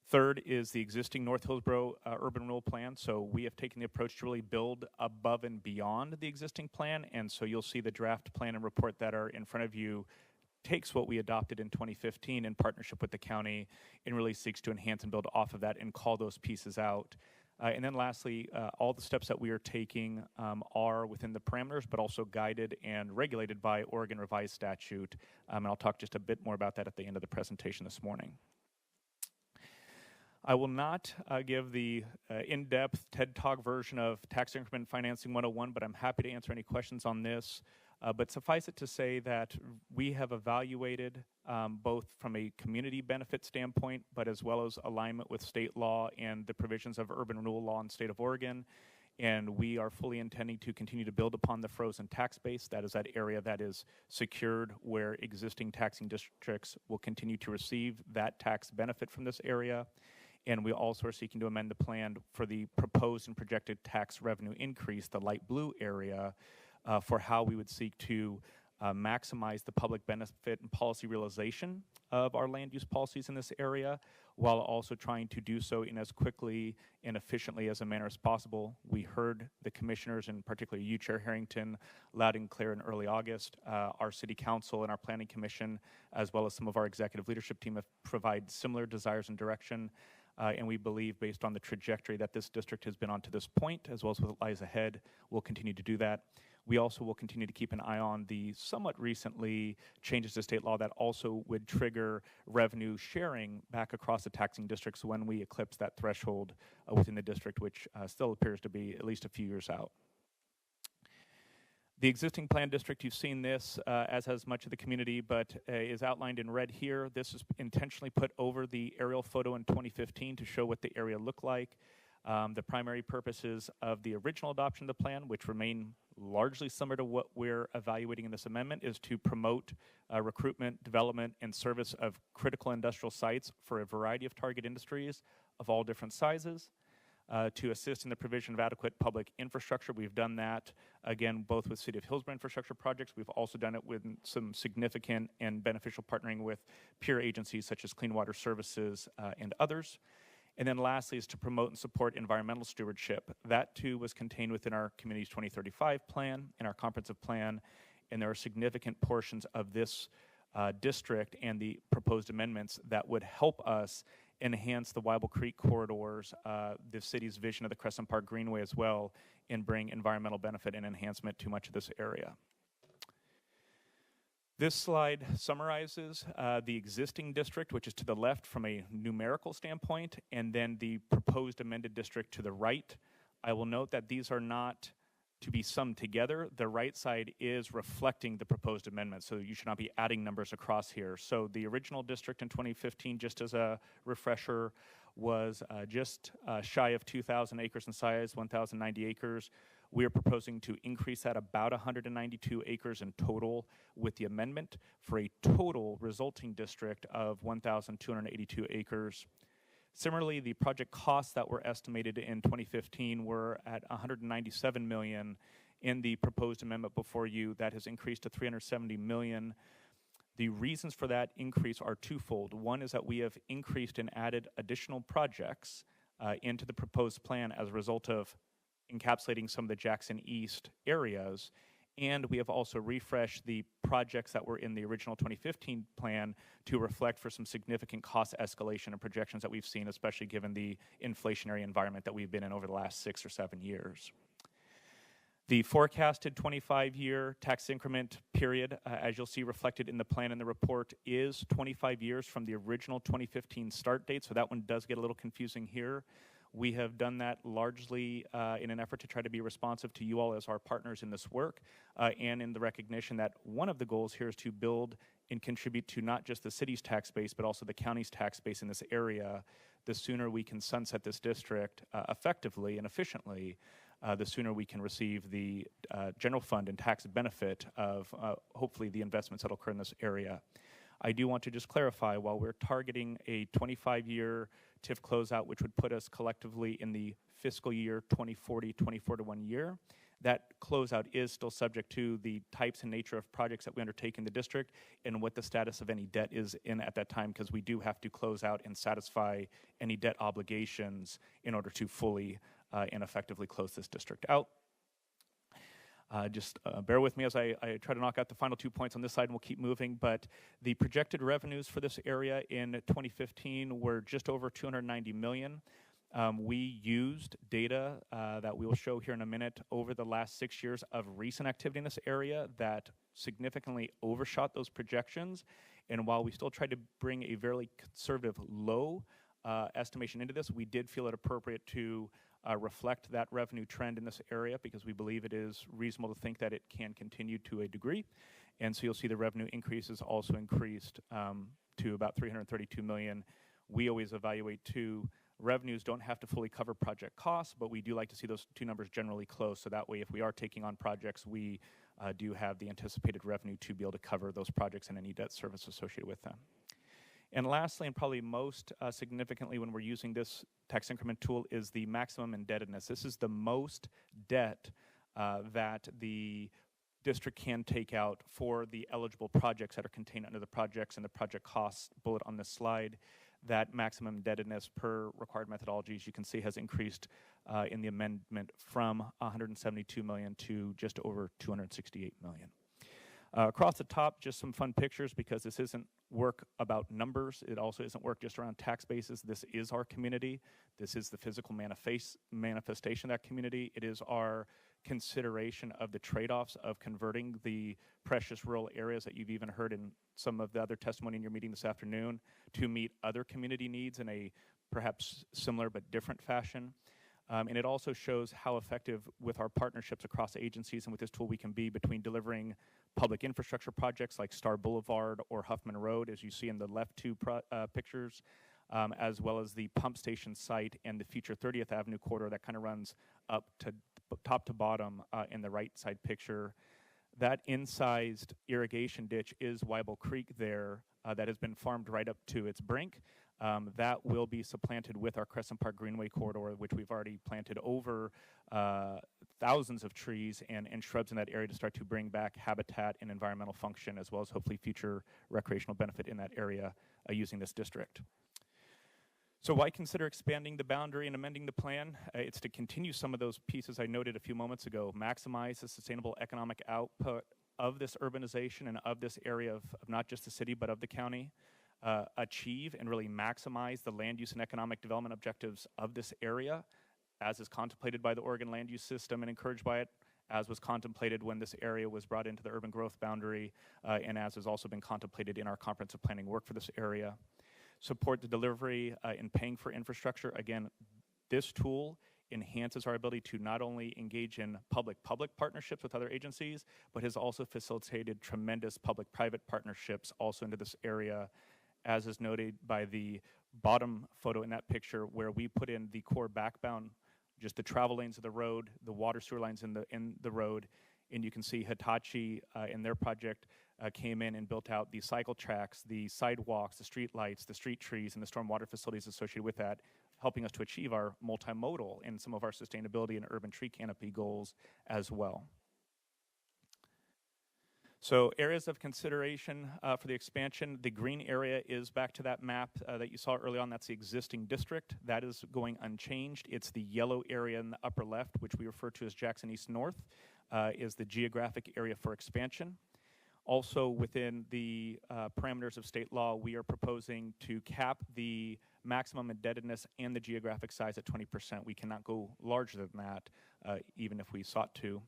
Third is the existing North Hillsboro Urban Renewal Plan. So we have taken the approach to really build above and beyond the existing plan, and so you'll see the draft plan and report that are in front of you takes what we adopted in 2015 in partnership with the county and really seeks to enhance and build off of that and call those pieces out. And then lastly, all the steps that we are taking are within the parameters, but also guided and regulated by Oregon revised statute. And I'll talk just a bit more about that at the end of the presentation this morning. I will not give the in-depth TED Talk version of Tax Increment Financing 101, but I'm happy to answer any questions on this. But suffice it to say that we have evaluated both from a community benefit standpoint, but as well as alignment with state law and the provisions of urban renewal law in the state of Oregon. And we are fully intending to continue to build upon the frozen tax base. That is that area that is secured where existing taxing districts will continue to receive that tax benefit from this area. And we also are seeking to amend the plan for the proposed and projected tax revenue increase, the light blue area, for how we would seek to maximize the public benefit and policy realization of our land use policies in this area, while also trying to do so in as quickly and efficiently as a manner as possible. We heard the commissioners, and particularly you, Chair Harrington, loud and clear in early August. Our City Council and our Planning Commission, as well as some of our executive leadership team, have provided similar desires and direction. And we believe, based on the trajectory that this district has been on to this point, as well as what lies ahead, we'll continue to do that. We also will continue to keep an eye on the somewhat recently changes to state law that also would trigger revenue sharing back across the taxing districts when we eclipse that threshold within the district, which still appears to be at least a few years out. The existing plan district, you've seen this, as has much of the community, but is outlined in red here. This is intentionally put over the aerial photo in 2015 to show what the area looked like. The primary purposes of the original adoption of the plan, which remain largely similar to what we're evaluating in this amendment, is to promote recruitment, development, and service of critical industrial sites for a variety of target industries of all different sizes. To assist in the provision of adequate public infrastructure. We've done that, again, both with City of Hillsboro infrastructure projects. We've also done it with some significant and beneficial partnering with peer agencies such as Clean Water Services and others. And then lastly is to promote and support environmental stewardship. That too was contained within our Communities 2035 plan and our comprehensive plan, and there are significant portions of this district and the proposed amendments that would help us enhance the Weibel Creek corridors, the city's vision of the Crescent Park Greenway as well, and bring environmental benefit and enhancement to much of this area. This slide summarizes the existing district, which is to the left from a numerical standpoint, and then the proposed amended district to the right. I will note that these are not to be summed together. The right side is reflecting the proposed amendment, so you should not be adding numbers across here. So the original district in 2015, just as a refresher, was just shy of 2,000 acres in size, 1,090 acres. We are proposing to increase that about 192 acres in total with the amendment for a total resulting district of 1,282 acres. Similarly, the project costs that were estimated in 2015 were at $197 million. In the proposed amendment before you, that has increased to $370 million. The reasons for that increase are twofold. One is that we have increased and added additional projects into the proposed plan as a result of encapsulating some of the Jackson East areas. And we have also refreshed the projects that were in the original 2015 plan to reflect for some significant cost escalation and projections that we've seen, especially given the inflationary environment that we've been in over the last 6 or 7 years. The forecasted 25-year tax increment period, as you'll see reflected in the plan and the report, is 25 years from the original 2015 start date, so that one does get a little confusing here. We have done that largely in an effort to try to be responsive to you all as our partners in this work, and in the recognition that one of the goals here is to build and contribute to not just the city's tax base, but also the county's tax base in this area. The sooner we can sunset this district effectively and efficiently, the sooner we can receive the general fund and tax benefit of hopefully the investments that will occur in this area. I do want to just clarify, while we're targeting a 25-year TIF closeout, which would put us collectively in the fiscal year 2040, 24 to 1 year, that closeout is still subject to the types and nature of projects that we undertake in the district and what the status of any debt is in at that time, because we do have to close out and satisfy any debt obligations in order to fully and effectively close this district out. Just bear with me as I try to knock out the final 2 points on this side, and we'll keep moving. But the projected revenues for this area in 2015 were just over $290 million. We used data that we will show here in a minute over the last 6 years of recent activity in this area that significantly overshot those projections. And while we still tried to bring a very conservative low estimation into this. We did feel it appropriate to reflect that revenue trend in this area because we believe it is reasonable to think that it can continue to a degree. And so you'll see the revenue increases also increased to about $332 million. We always evaluate too. Revenues don't have to fully cover project costs, but we do like to see those two numbers generally close. So that way, if we are taking on projects, we do have the anticipated revenue to be able to cover those projects and any debt service associated with them. And lastly, and probably most significantly when we're using this tax increment tool, is the maximum indebtedness. This is the most debt that the district can take out for the eligible projects that are contained under the projects and the project costs bullet on this slide. That maximum indebtedness per required methodologies, you can see, has increased in the amendment from $172 million to just over $268 million. Across the top, just some fun pictures because this isn't work about numbers. It also isn't work just around tax bases. This is our community. This is the physical manifestation of that community. It is our consideration of the trade-offs of converting the precious rural areas that you've even heard in some of the other testimony in your meeting this afternoon to meet other community needs in a perhaps similar but different fashion. And it also shows how effective with our partnerships across agencies and with this tool we can be between delivering public infrastructure projects like Star Boulevard or Huffman Road, as you see in the left two pictures, as well as the pump station site and the future 30th Avenue corridor that kind of runs up to top to bottom in the right side picture. That incised irrigation ditch is Weibel Creek there that has been farmed right up to its brink. That will be supplanted with our Crescent Park Greenway corridor, which we've already planted over thousands of trees and shrubs in that area to start to bring back habitat and environmental function, as well as hopefully future recreational benefit in that area using this district. So why consider expanding the boundary and amending the plan? It's to continue some of those pieces I noted a few moments ago, maximize the sustainable economic output of this urbanization and of this area of not just the city, but of the county, achieve and really maximize the land use and economic development objectives of this area, as is contemplated by the Oregon land use system and encouraged by it, as was contemplated when this area was brought into the urban growth boundary, and as has also been contemplated in our comprehensive planning work for this area. Support the delivery in paying for infrastructure. Again, this tool enhances our ability to not only engage in public-public partnerships with other agencies, but has also facilitated tremendous public-private partnerships also into this area, as is noted by the bottom photo in that picture, where we put in the core backbone, just the travel lanes of the road, the water sewer lines in the road, and you can see Hitachi in their project came in and built out the cycle tracks, the sidewalks, the street lights, the street trees, and the stormwater facilities associated with that, helping us to achieve our multimodal and some of our sustainability and urban tree canopy goals as well. So areas of consideration for the expansion, the green area is back to that map that you saw early on. That's the existing district. That is going unchanged. It's the yellow area in the upper left, which we refer to as Jackson East North, is the geographic area for expansion. Also within the parameters of state law, we are proposing to cap the maximum indebtedness and the geographic size at 20%. We cannot go larger than that, even if we sought to.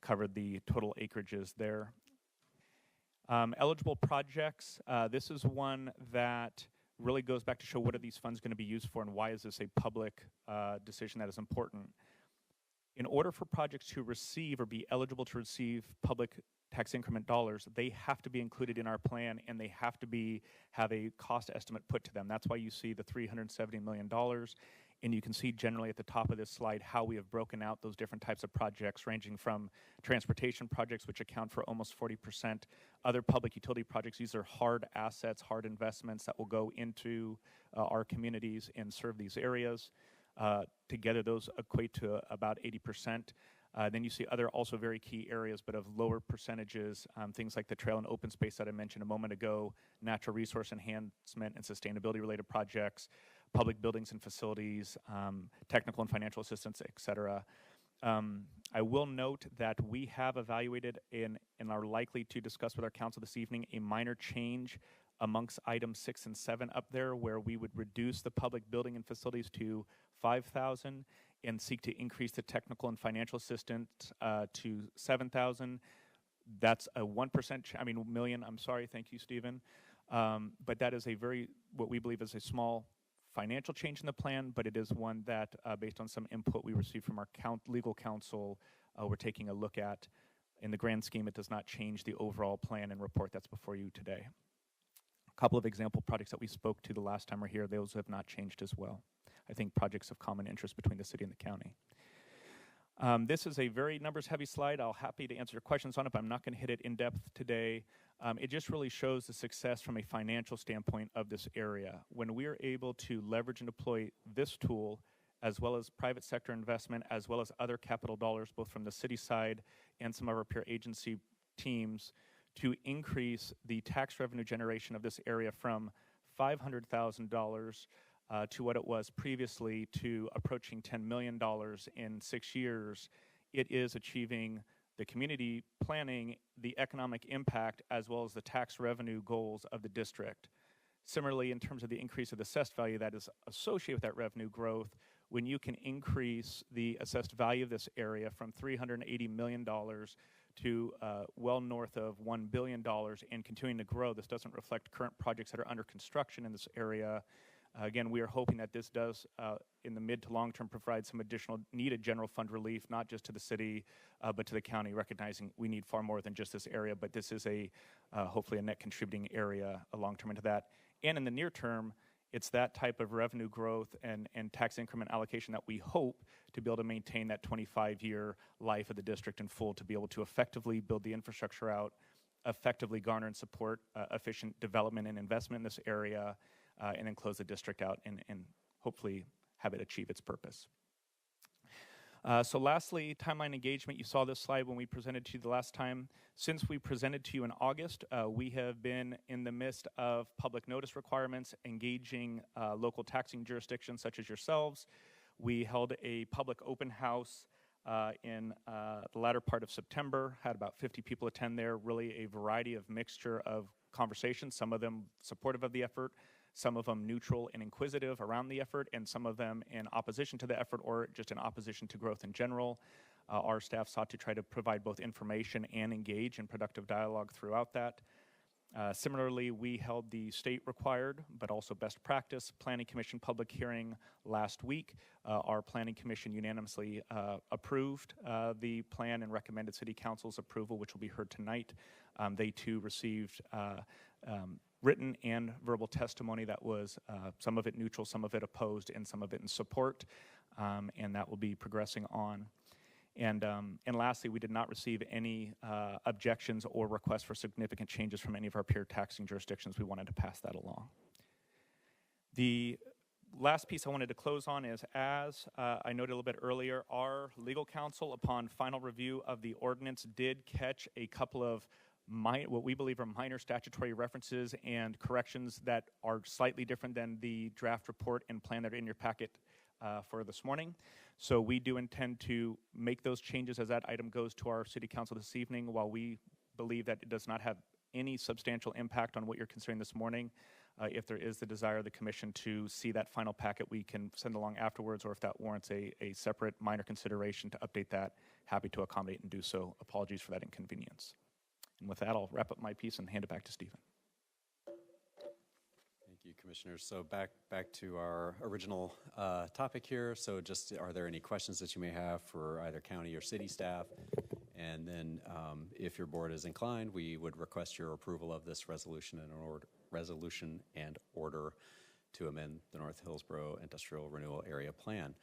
Cover the total acreages there. Eligible projects, this is one that really goes back to show what are these funds going to be used for and why is this a public decision that is important. In order for projects to receive or be eligible to receive public tax increment dollars, they have to be included in our plan and they have to have a cost estimate put to them. That's why you see the $370 million. And you can see generally at the top of this slide how we have broken out those different types of projects, ranging from transportation projects, which account for almost 40%, other public utility projects. These are hard assets, hard investments that will go into our communities and serve these areas. Together, those equate to about 80%. Then you see other also very key areas, but of lower percentages, things like the trail and open space that I mentioned a moment ago, natural resource enhancement and sustainability related projects, public buildings and facilities, technical and financial assistance, et cetera. I will note that we have evaluated and are likely to discuss with our council this evening a minor change amongst items 6 and 7 up there, where we would reduce the public building and facilities to 5,000 and seek to increase the technical and financial assistance to 7,000. That's a 1%, million, I'm sorry, thank you, Stephen. But that is what we believe is a small financial change in the plan, but it is one that, based on some input we received from our legal counsel, we're taking a look at. In the grand scheme, it does not change the overall plan and report that's before you today. A couple of example projects that we spoke to the last time we're here, those have not changed as well. I think projects of common interest between the city and the county. This is a very numbers-heavy slide. I'll happy to answer your questions on it, but I'm not going to hit it in depth today. It just really shows the success from a financial standpoint of this area. When we are able to leverage and deploy this tool, as well as private sector investment, as well as other capital dollars, both from the city side and some of our peer agency teams, to increase the tax revenue generation of this area from $500,000 to what it was previously, to approaching $10 million in 6 years, it is achieving the community planning, the economic impact, as well as the tax revenue goals of the district. Similarly, in terms of the increase of the assessed value that is associated with that revenue growth, when you can increase the assessed value of this area from $380 million to well north of $1 billion and continuing to grow, this doesn't reflect current projects that are under construction in this area. Again, we are hoping that this does, in the mid to long term, provide some additional needed general fund relief, not just to the city, but to the county, recognizing we need far more than just this area, but this is a hopefully a net contributing area long term into that. And in the near term, it's that type of revenue growth and tax increment allocation that we hope to be able to maintain that 25-year life of the district in full, to be able to effectively build the infrastructure out, effectively garner and support efficient development and investment in this area, and then close the district out and hopefully have it achieve its purpose. So lastly, timeline engagement. You saw this slide when we presented to you the last time. Since we presented to you in August, we have been in the midst of public notice requirements, engaging local taxing jurisdictions such as yourselves. We held a public open house in the latter part of September, had about 50 people attend there, really a variety of mixture of conversations, some of them supportive of the effort, some of them neutral and inquisitive around the effort, and some of them in opposition to the effort or just in opposition to growth in general. Our staff sought to try to provide both information and engage in productive dialogue throughout that. Similarly, we held the state-required, but also best practice, Planning Commission public hearing last week. Our Planning Commission unanimously approved the plan and recommended City Council's approval, which will be heard tonight. They too received written and verbal testimony that was some of it neutral, some of it opposed, and some of it in support, and that will be progressing on. And lastly, we did not receive any objections or requests for significant changes from any of our peer taxing jurisdictions. We wanted to pass that along. The last piece I wanted to close on is, as I noted a little bit earlier, our legal counsel, upon final review of the ordinance, did catch a couple of what we believe are minor statutory references and corrections that are slightly different than the draft report and plan that are in your packet for this morning. So we do intend to make those changes as that item goes to our City Council this evening. While we believe that it does not have any substantial impact on what you're considering this morning, if there is the desire of the Commission to see that final packet, we can send along afterwards, or if that warrants a separate minor consideration to update that, happy to accommodate and do so. Apologies for that inconvenience. And with that, I'll wrap up my piece and hand it back to Stephen. Thank you, Commissioners. So back to our original topic here. So just, are there any questions that you may have for either county or city staff? And then if your board is inclined, we would request your approval of this resolution and order to amend the North Hillsboro Industrial Renewal Area Plan.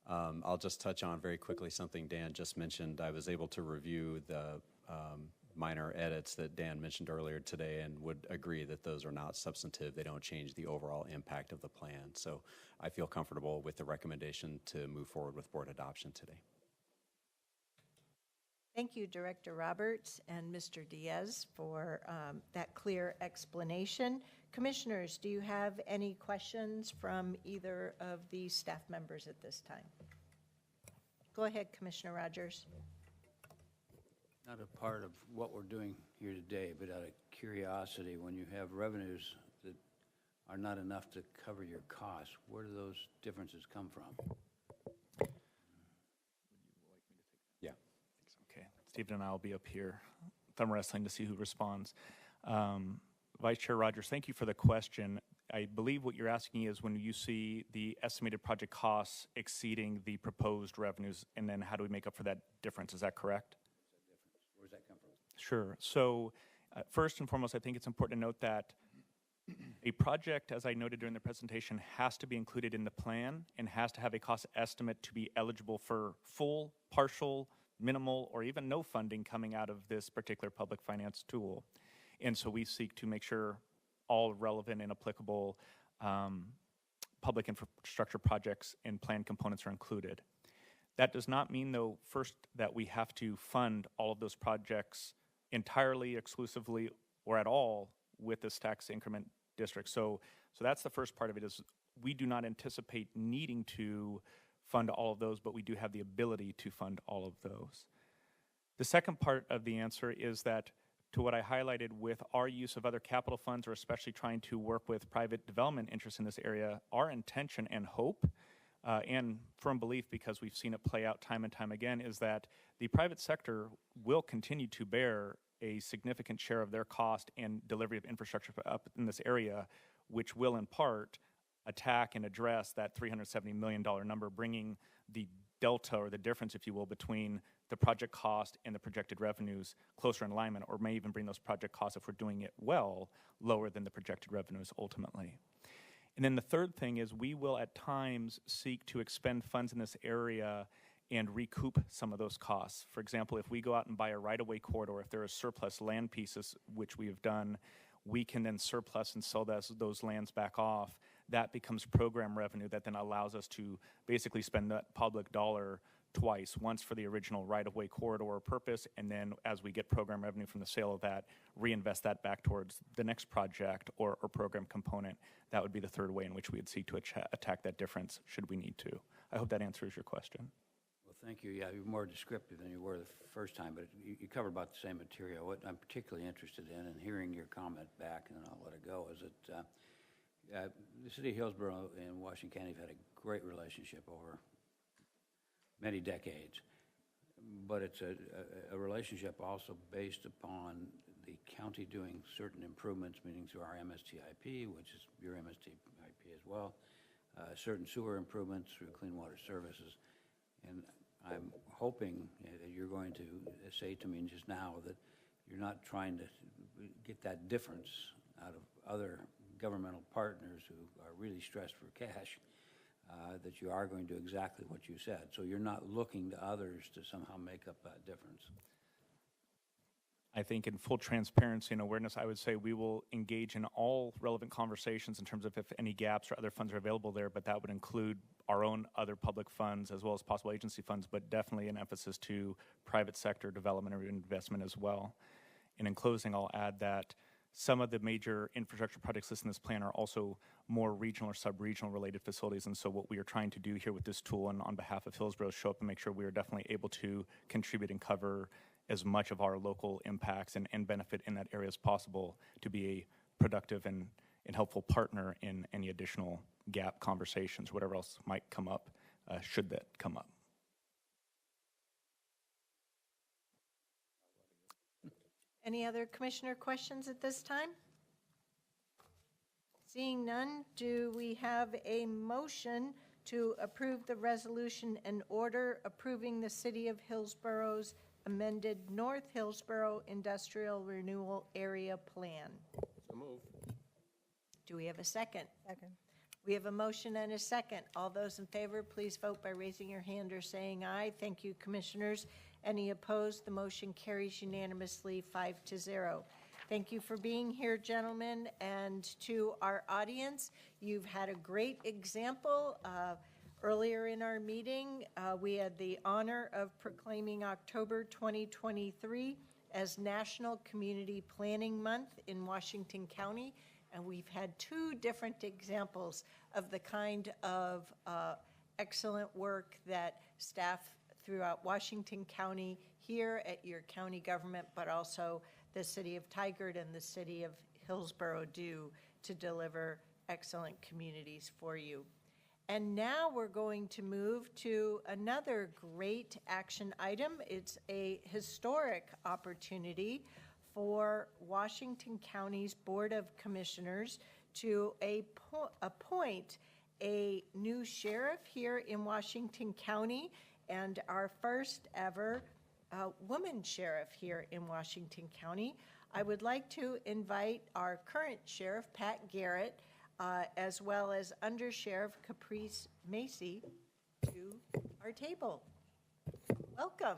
I'll just touch on very quickly something Dan just mentioned. I was able to review the minor edits that Dan mentioned earlier today and would agree that those are not substantive. They don't change the overall impact of the plan. So I feel comfortable with the recommendation to move forward with board adoption today. Thank you, Director Roberts and Mr. Diaz, for that clear explanation. Commissioners, do you have any questions from either of the staff members at this time? Go ahead, Commissioner Rogers. Not a part of what we're doing here today, but out of curiosity, when you have revenues that are not enough to cover your costs, where do those differences come from? Yeah. Okay. Stephen and I will be up here thumb wrestling to see who responds. Vice Chair Rogers, thank you for the question. I believe what you're asking is when you see the estimated project costs exceeding the proposed revenues, and then how do we make up for that difference? Is that correct? Where does that come from? Sure. So first and foremost, I think it's important to note that a project, as I noted during the presentation, has to be included in the plan and has to have a cost estimate to be eligible for full, partial, minimal, or even no funding coming out of this particular public finance tool. And so we seek to make sure all relevant and applicable public infrastructure projects and plan components are included. That does not mean, though, first, that we have to fund all of those projects entirely, exclusively, or at all with this tax increment district. So that's the first part of it, is we do not anticipate needing to fund all of those, but we do have the ability to fund all of those. The second part of the answer is that, to what I highlighted with our use of other capital funds, or especially trying to work with private development interests in this area, our intention and hope and firm belief, because we've seen it play out time and time again, is that the private sector will continue to bear a significant share of their cost and delivery of infrastructure up in this area, which will in part attack and address that $370 million number, bringing the delta, or the difference, if you will, between the project cost and the projected revenues closer in alignment, or may even bring those project costs, if we're doing it well, lower than the projected revenues ultimately. And then the third thing is we will at times seek to expend funds in this area and recoup some of those costs. For example, if we go out and buy a right-of-way corridor, if there are surplus land pieces, which we have done, we can then surplus and sell those lands back off. That becomes program revenue that then allows us to basically spend that public dollar twice, once for the original right-of-way corridor purpose, and then as we get program revenue from the sale of that, reinvest that back towards the next project or program component. That would be the third way in which we would seek to attack that difference should we need to. I hope that answers your question. Well, thank you. Yeah, you're more descriptive than you were the first time, but you covered about the same material. What I'm particularly interested in, and hearing your comment back, and then I'll let it go, is that the city of Hillsboro and Washington County have had a great relationship over many decades, but it's a relationship also based upon the county doing certain improvements, meaning through our MSTIP, which is your MSTIP as well, certain sewer improvements through Clean Water Services. And I'm hoping that you're going to say to me just now that you're not trying to get that difference out of other governmental partners who are really stressed for cash, that you are going to do exactly what you said. So you're not looking to others to somehow make up that difference. I think in full transparency and awareness, I would say we will engage in all relevant conversations in terms of if any gaps or other funds are available there, but that would include our own other public funds as well as possible agency funds, but definitely an emphasis to private sector development or investment as well. And in closing, I'll add that some of the major infrastructure projects listed in this plan are also more regional or sub-regional related facilities. And so what we are trying to do here with this tool and on behalf of Hillsboro is show up and make sure we are definitely able to contribute and cover as much of our local impacts and benefit in that area as possible to be a productive and helpful partner in any additional gap conversations, whatever else might come up, should that come up. Any other commissioner questions at this time? Seeing none, do we have a motion to approve the resolution and order approving the City of Hillsboro's amended North Hillsboro Industrial Renewal Area Plan? So moved. Do we have a second? Second. We have a motion and a second. All those in favor, please vote by raising your hand or saying aye. Thank you, commissioners. Any opposed? The motion carries unanimously 5-0. Thank you for being here, gentlemen. And to our audience, you've had a great example. Earlier in our meeting, we had the honor of proclaiming October 2023 as National Community Planning Month in Washington County. And we've had two different examples of the kind of excellent work that staff throughout Washington County, here at your county government, but also the city of Tigard and the city of Hillsboro do to deliver excellent communities for you. And now we're going to move to another great action item. It's a historic opportunity for Washington County's Board of Commissioners to appoint a new sheriff here in Washington County and our first ever woman sheriff here in Washington County. I would like to invite our current sheriff, Pat Garrett, as well as Undersheriff Caprice Massey to our table. Welcome.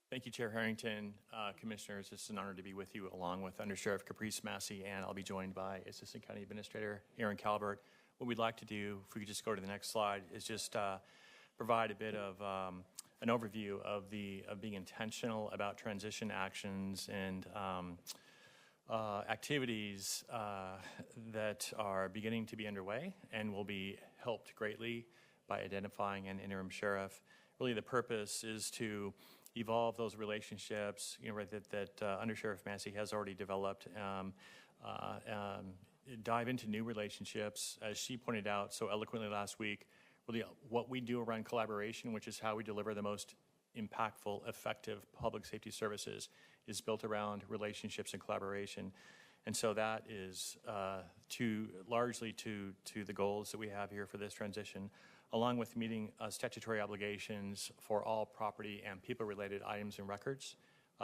Thank you, Chair Harrington. Commissioners, it's an honor to be with you along with Undersheriff Caprice Massey, and I'll be joined by Assistant County Administrator Aaron Calvert. What we'd like to do, if we could just go to the next slide, is just provide a bit of an overview of being intentional about transition actions and activities that are beginning to be underway and will be helped greatly by identifying an interim sheriff. Really, the purpose is to evolve those relationships, that Undersheriff Massey has already developed, dive into new relationships. As she pointed out so eloquently last week, really what we do around collaboration, which is how we deliver the most impactful, effective public safety services, is built around relationships and collaboration. And so that is largely to the goals that we have here for this transition, along with meeting statutory obligations for all property and people-related items and records.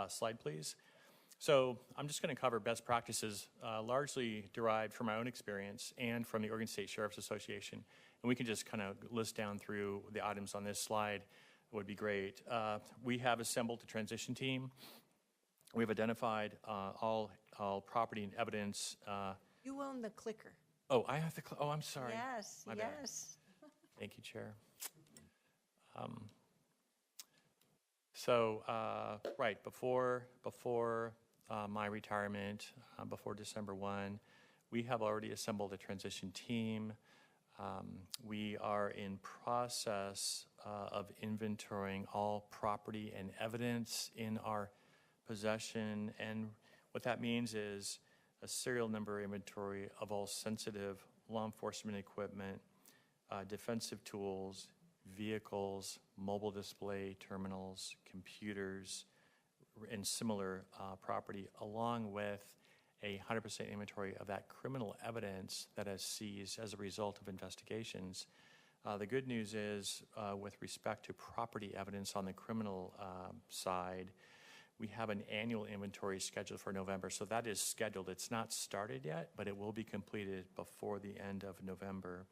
Slide, please. So I'm just going to cover best practices, largely derived from my own experience and from the Oregon State Sheriff's Association. And we can just kind of list down through the items on this slide. It would be great. We have assembled a transition team. We've identified all property and evidence. You own the clicker. Oh, I have the oh, I'm sorry. Yes, My bad. yes. Thank you, Chair. Right, before my retirement, before December 1, we have already assembled a transition team. We are in process of inventorying all property and evidence in our possession, and what that means is a serial number inventory of all sensitive law enforcement equipment, defensive tools, vehicles, mobile display terminals, computers, and similar property, along with a 100% inventory of that criminal evidence that is seized as a result of investigations. The good news is, with respect to property evidence on the criminal side, we have an annual inventory scheduled for November. So that is scheduled. It's not started yet, but it will be completed before the end of November.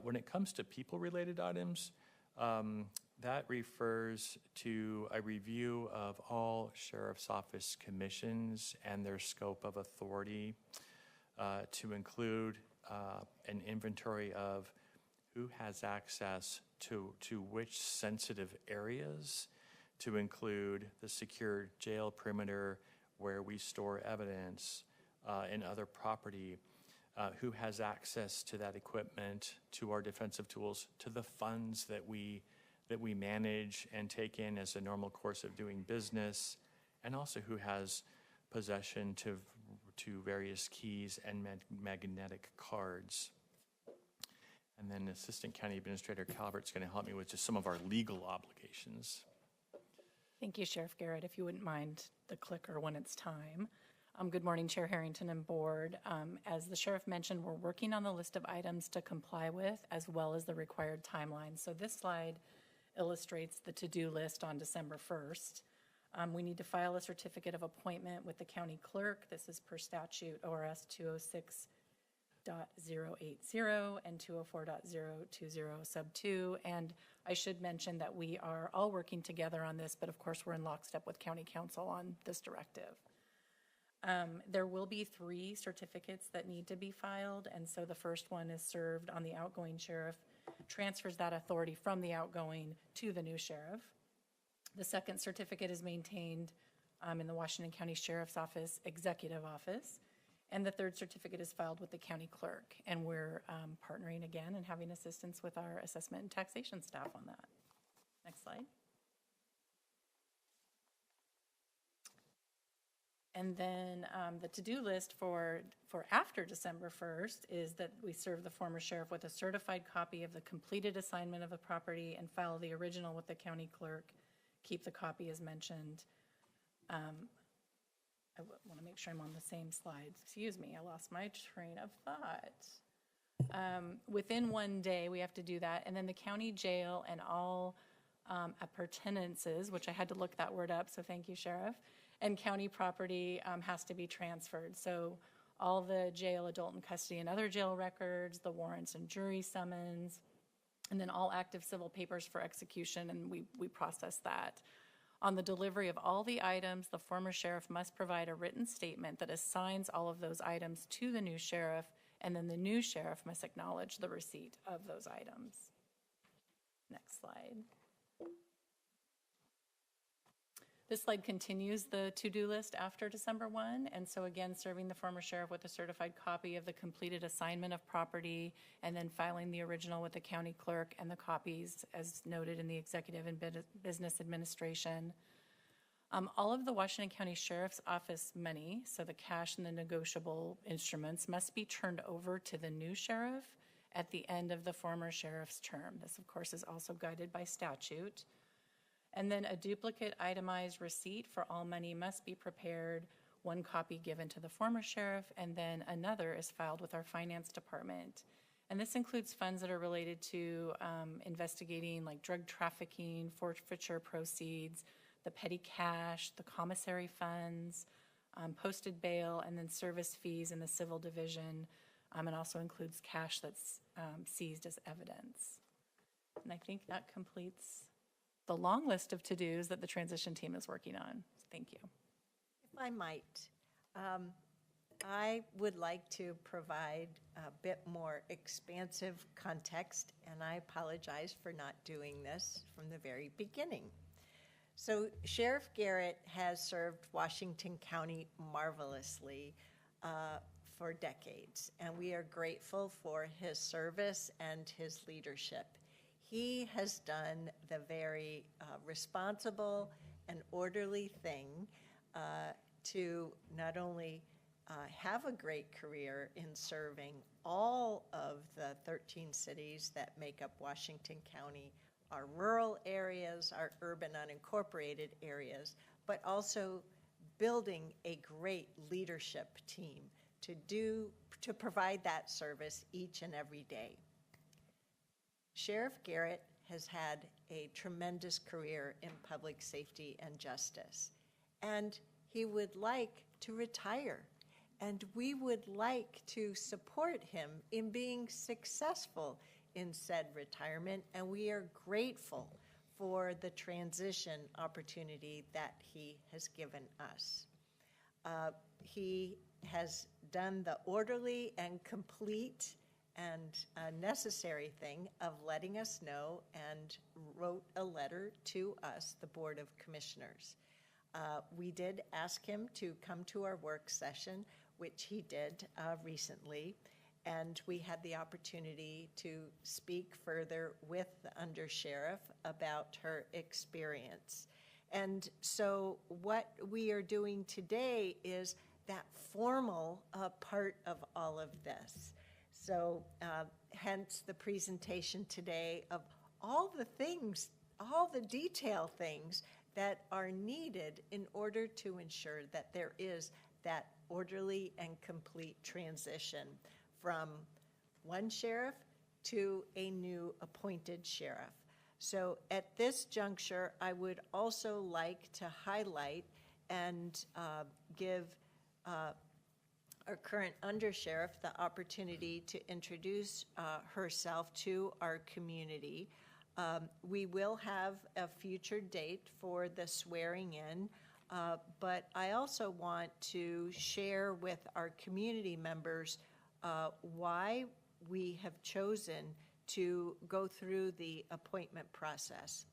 When it comes to people-related items, that refers to a review of all Sheriff's Office commissions and their scope of authority, to include an inventory of who has access to which sensitive areas, to include the secure jail perimeter where we store evidence and other property, who has access to that equipment, to our defensive tools, to the funds that we manage and take in as a normal course of doing business, and also who has possession to various keys and magnetic cards. And then Assistant County Administrator Calvert's going to help me with just some of our legal obligations. Thank you, Sheriff Garrett. If you wouldn't mind the clicker when it's time. Good morning, Chair Harrington and Board. As the Sheriff mentioned, we're working on the list of items to comply with, as well as the required timeline. So this slide illustrates the to-do list on December 1st. We need to file a certificate of appointment with the county clerk. This is per statute ORS 206.080 and 204.020 sub 2. And I should mention that we are all working together on this, but of course we're in lockstep with county council on this directive. There will be 3 certificates that need to be filed, and so the first one is served on the outgoing sheriff, transfers that authority from the outgoing to the new sheriff. The second certificate is maintained in the Washington County Sheriff's Office Executive Office, and the third certificate is filed with the county clerk, and we're partnering again and having assistance with our assessment and taxation staff on that. Next slide. And then the to-do list for after December 1st is that we serve the former sheriff with a certified copy of the completed assignment of the property and file the original with the county clerk, keep the copy as mentioned. I want to make sure I'm on the same slide. Excuse me, I lost my train of thought. Within 1 day, we have to do that. And then the county jail and all appurtenances, which I had to look that word up, so thank you, Sheriff, and county property has to be transferred. So all the jail, adult and custody and other jail records, the warrants and jury summons, and then all active civil papers for execution, and we process that. On the delivery of all the items, the former sheriff must provide a written statement that assigns all of those items to the new sheriff, and then the new sheriff must acknowledge the receipt of those items. Next slide. This slide continues the to-do list after December 1, and so again, serving the former sheriff with a certified copy of the completed assignment of property, and then filing the original with the county clerk and the copies as noted in the executive and business administration. All of the Washington County Sheriff's Office money, so the cash and the negotiable instruments, must be turned over to the new sheriff at the end of the former sheriff's term. This, of course, is also guided by statute. And then a duplicate itemized receipt for all money must be prepared, one copy given to the former sheriff, and then another is filed with our finance department. And this includes funds that are related to investigating like drug trafficking, forfeiture proceeds, the petty cash, the commissary funds, posted bail, and then service fees in the civil division. It also includes cash that's seized as evidence. And I think that completes the long list of to-dos that the transition team is working on. Thank you. If I might, I would like to provide a bit more expansive context, and I apologize for not doing this from the very beginning. So Sheriff Garrett has served Washington County marvelously for decades, and we are grateful for his service and his leadership. He has done the very responsible and orderly thing to not only have a great career in serving all of the 13 cities that make up Washington County, our rural areas, our urban unincorporated areas, but also building a great leadership team to provide that service each and every day. Sheriff Garrett has had a tremendous career in public safety and justice, and he would like to retire, and we would like to support him in being successful in said retirement, and we are grateful for the transition opportunity that he has given us. He has done the orderly and complete and necessary thing of letting us know and wrote a letter to us, the Board of Commissioners. We did ask him to come to our work session, which he did recently, and we had the opportunity to speak further with the Undersheriff about her experience. And so what we are doing today is that formal part of all of this. So hence the presentation today of all the things, all the detail things that are needed in order to ensure that there is that orderly and complete transition from one sheriff to a new appointed sheriff. So at this juncture, I would also like to highlight and give our current Undersheriff the opportunity to introduce herself to our community. We will have a future date for the swearing in, but I also want to share with our community members why we have chosen to go through the appointment process.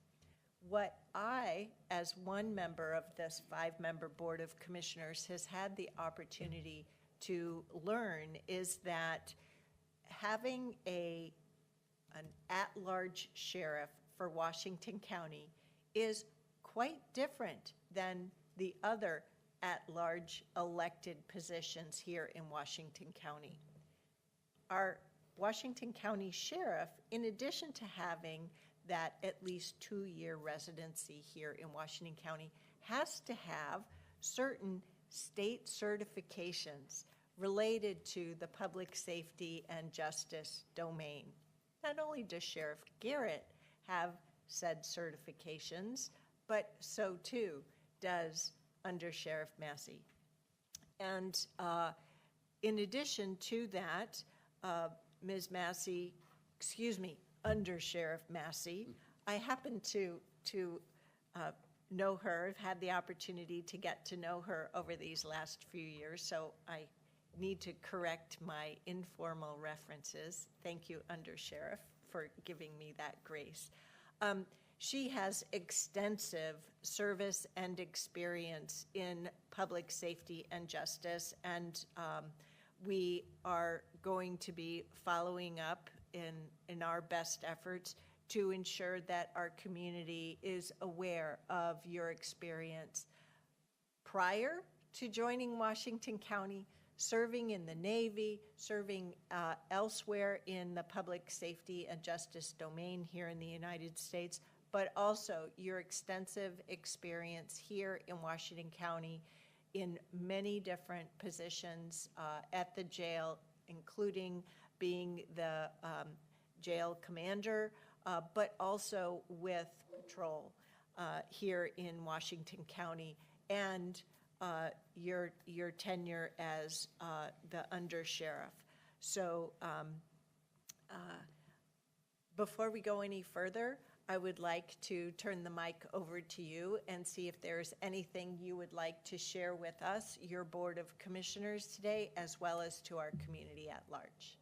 What I, as one member of this 5-member Board of Commissioners, has had the opportunity to learn is that having an at-large sheriff for Washington County is quite different than the other at-large elected positions here in Washington County. Our Washington County Sheriff, in addition to having that at least 2-year residency here in Washington County, has to have certain state certifications related to the public safety and justice domain. Not only does Sheriff Garrett have said certifications, but so too does Undersheriff Massey. And in addition to that, Ms. Massey, Undersheriff Massey, I happen to know her, I've had the opportunity to get to know her over these last few years, so I need to correct my informal references. Thank you, Undersheriff, for giving me that grace. She has extensive service and experience in public safety and justice, and we are going to be following up in our best efforts to ensure that our community is aware of your experience prior to joining Washington County, serving in the Navy, serving elsewhere in the public safety and justice domain here in the United States, but also your extensive experience here in Washington County in many different positions at the jail, including being the jail commander, but also with patrol here in Washington County, and your tenure as the Undersheriff. So before we go any further, I would like to turn the mic over to you and see if there's anything you would like to share with us, your Board of Commissioners today, as well as to our community at large.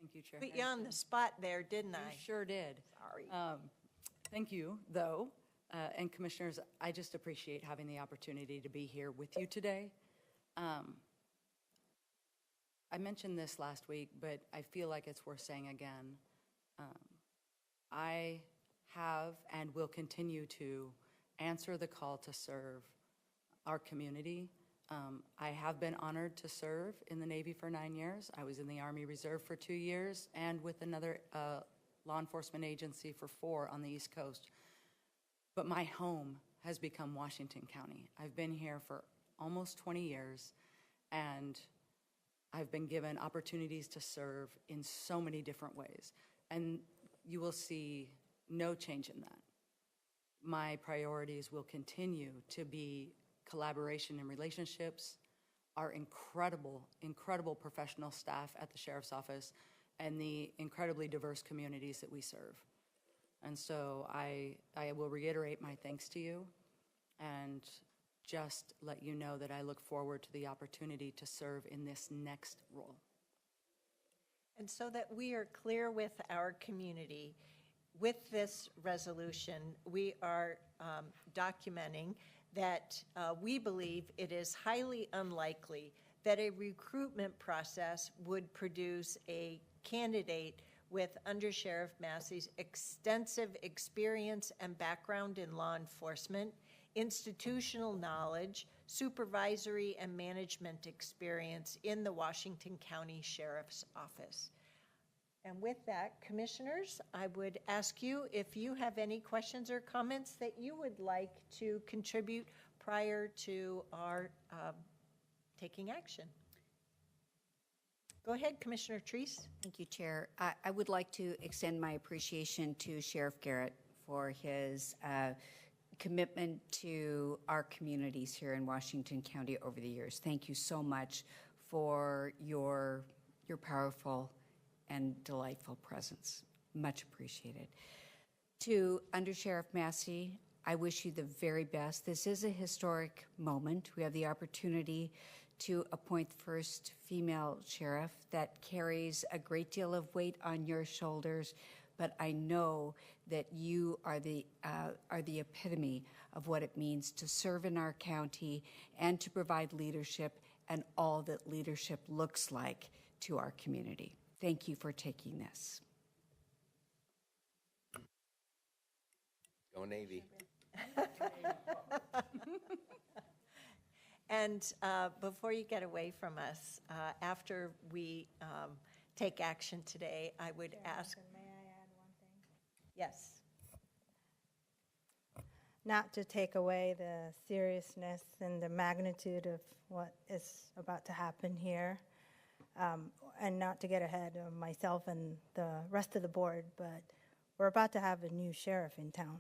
Thank you, Chair. Put you on the spot there, didn't I? You sure did. Sorry. Thank you, though. And Commissioners, I just appreciate having the opportunity to be here with you today. I mentioned this last week, but I feel like it's worth saying again. I have and will continue to answer the call to serve our community. I have been honored to serve in the Navy for 9 years. I was in the Army Reserve for 2 years and with another law enforcement agency for 4 on the East Coast. But my home has become Washington County. I've been here for almost 20 years, and I've been given opportunities to serve in so many different ways. And you will see no change in that. My priorities will continue to be collaboration and relationships, our incredible, incredible professional staff at the Sheriff's Office, and the incredibly diverse communities that we serve. And so I will reiterate my thanks to you and just let you know that I look forward to the opportunity to serve in this next role. And so that we are clear with our community, with this resolution, we are documenting that we believe it is highly unlikely that a recruitment process would produce a candidate with Undersheriff Massey's extensive experience and background in law enforcement, institutional knowledge, supervisory and management experience in the Washington County Sheriff's Office. And with that, Commissioners, I would ask you if you have any questions or comments that you would like to contribute prior to our taking action. Go ahead, Commissioner Treese. Thank you, Chair. I would like to extend my appreciation to Sheriff Garrett for his commitment to our communities here in Washington County over the years. Thank you so much for your powerful and delightful presence. Much appreciated. To Undersheriff Massey, I wish you the very best. This is a historic moment. We have the opportunity to appoint the first female sheriff. That carries a great deal of weight on your shoulders, but I know that you are the epitome of what it means to serve in our county and to provide leadership and all that leadership looks like to our community. Thank you for taking this. Go Navy. And before you get away from us, after we take action today, I would ask. May I add one thing? Yes. not to take away the seriousness and the magnitude of what is about to happen here, and not to get ahead of myself and the rest of the board, but we're about to have a new sheriff in town.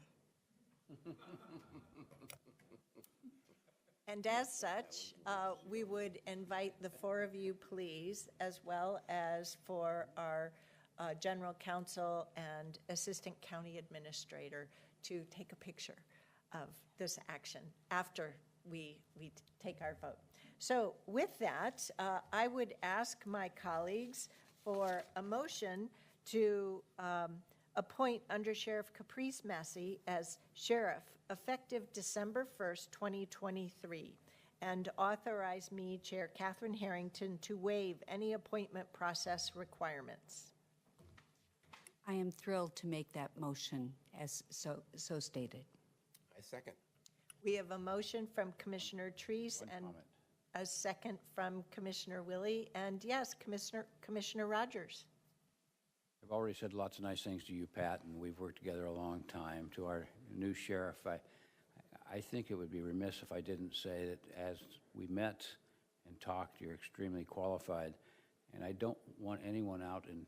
And as such, we would invite the four of you, please, as well as for our general counsel and assistant county administrator, to take a picture of this action after we take our vote. So with that, I would ask my colleagues for a motion to appoint Undersheriff Caprice Massey as sheriff effective December 1st, 2023, and authorize me, Chair Kathryn Harrington, to waive any appointment process requirements. I am thrilled to make that motion as so stated. I second. We have a motion from Commissioner Treese and a second from Commissioner Willie. And yes, Commissioner Rogers. I've already said lots of nice things to you, Pat, and we've worked together a long time. To our new sheriff, I think it would be remiss if I didn't say that as we met and talked, you're extremely qualified. And I don't want anyone out in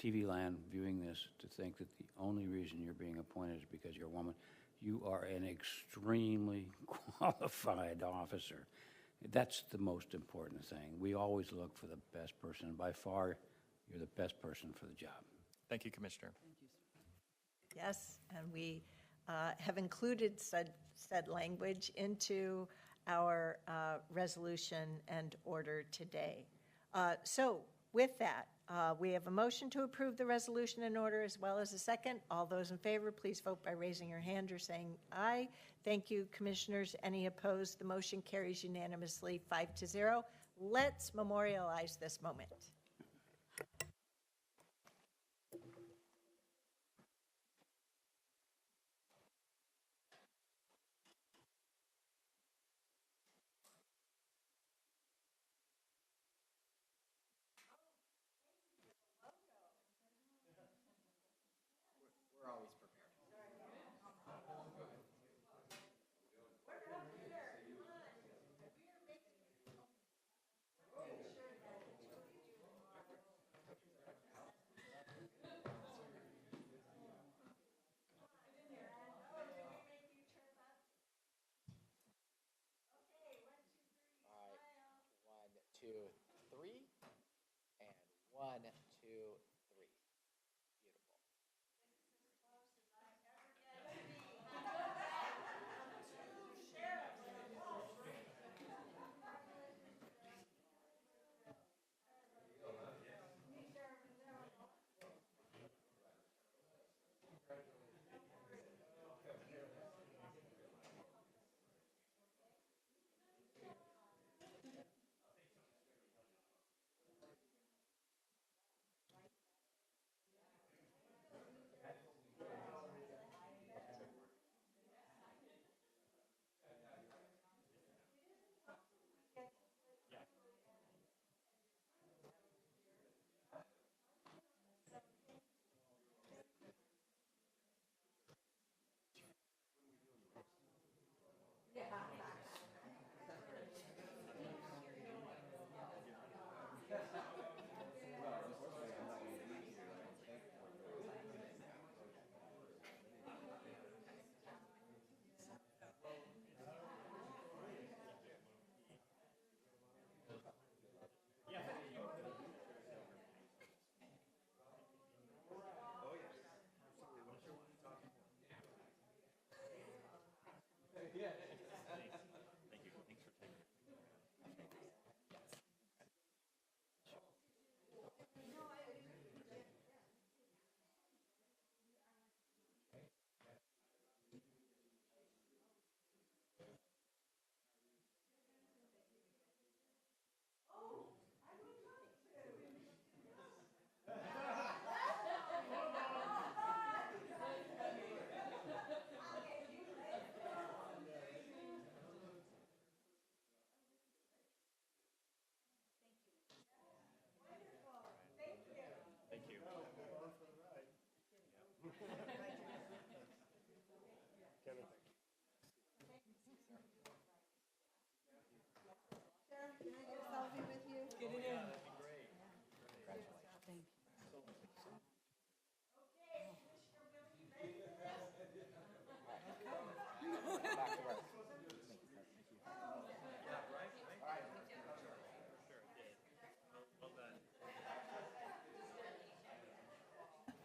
TV land viewing this to think that the only reason you're being appointed is because you're a woman. You are an extremely qualified officer. That's the most important thing. We always look for the best person, and by far, you're the best person for the job. Thank you, Commissioner. Yes, and we have included said language into our resolution and order today. So with that, we have a motion to approve the resolution and order as well as a second. All those in favor, please vote by raising your hand or saying aye. Thank you, commissioners. Any opposed? The motion carries unanimously 5-0. Let's memorialize this moment. One, two, three. Beautiful.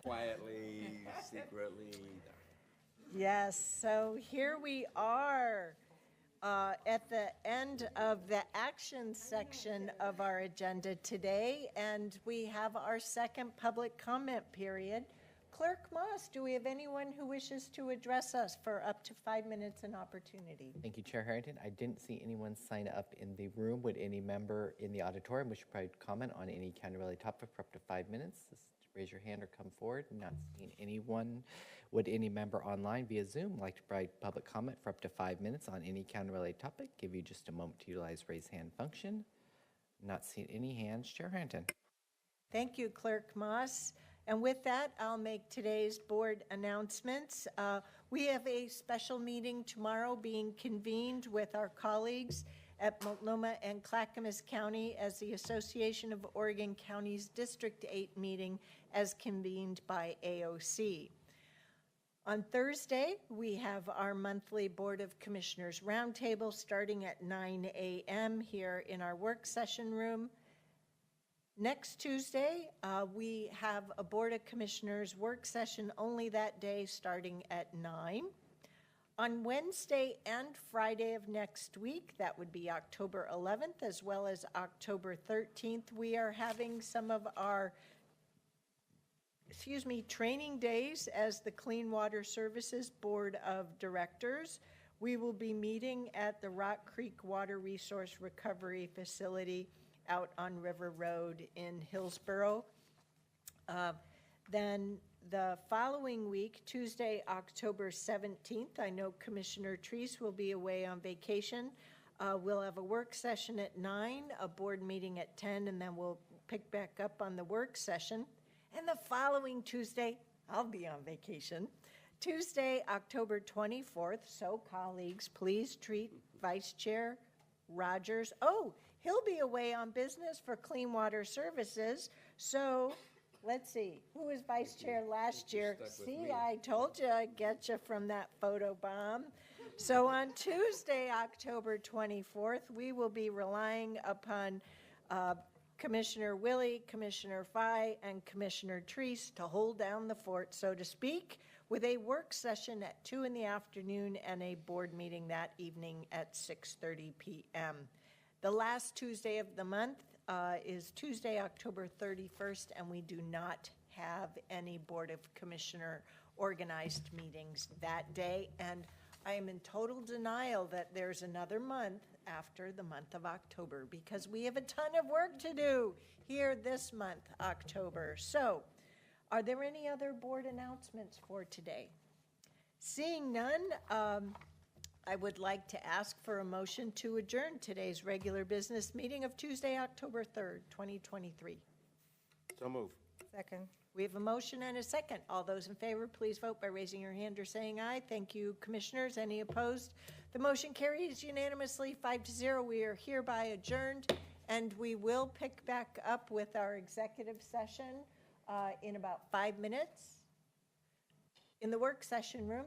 Quietly, secretly. Yes, so here we are at the end of the action section of our agenda today, and we have our second public comment period. Clerk Moss, do we have anyone who wishes to address us for up to 5 minutes an opportunity? Thank you, Chair Harrington. I didn't see anyone sign up in the room. Would any member in the auditorium wish to provide comment on any county-related topic for up to 5 minutes? Just raise your hand or come forward. Not seeing anyone. Would any member online via Zoom like to provide public comment for up to 5 minutes on any county-related topic? Give you just a moment to utilize raise hand function. Not seeing any hands. Chair Harrington. Thank you, Clerk Moss. And with that, I'll make today's board announcements. We have a special meeting tomorrow being convened with our colleagues at Multnomah and Clackamas County as the Association of Oregon Counties District 8 meeting as convened by AOC. On Thursday, we have our monthly Board of Commissioners roundtable starting at 9 a.m. here in our work session room. Next Tuesday, we have a Board of Commissioners work session only that day starting at 9. On Wednesday and Friday of next week, that would be October 11th as well as October 13th, we are having some of our training days as the Clean Water Services Board of Directors. We will be meeting at the Rock Creek Water Resource Recovery Facility out on River Road in Hillsboro. Then the following week, Tuesday, October 17th, I know Commissioner Treese will be away on vacation. We'll have a work session at 9, a board meeting at 10, and then we'll pick back up on the work session. And the following Tuesday, I'll be on vacation. Tuesday, October 24th, so colleagues, please treat Vice Chair Rogers. Oh, he'll be away on business for Clean Water Services. So let's see, who was vice chair last year? See, I told you I'd get you from that photo bomb. So on Tuesday, October 24th, we will be relying upon Commissioner Willie, Commissioner Fye, and Commissioner Treese to hold down the fort, so to speak, with a work session at 2 in the afternoon and a board meeting that evening at 6:30 p.m. The last Tuesday of the month is Tuesday, October 31st, and we do not have any Board of Commissioner organized meetings that day. And I am in total denial that there's another month after the month of October because we have a ton of work to do here this month, October. So, are there any other board announcements for today? Seeing none, I would like to ask for a motion to adjourn today's regular business meeting of Tuesday, October 3rd, 2023. So move. Second. We have a motion and a second. All those in favor, please vote by raising your hand or saying aye. Thank you, commissioners. Any opposed? The motion carries unanimously 5-0. We are hereby adjourned, and we will pick back up with our executive session in about 5 minutes in the work session room.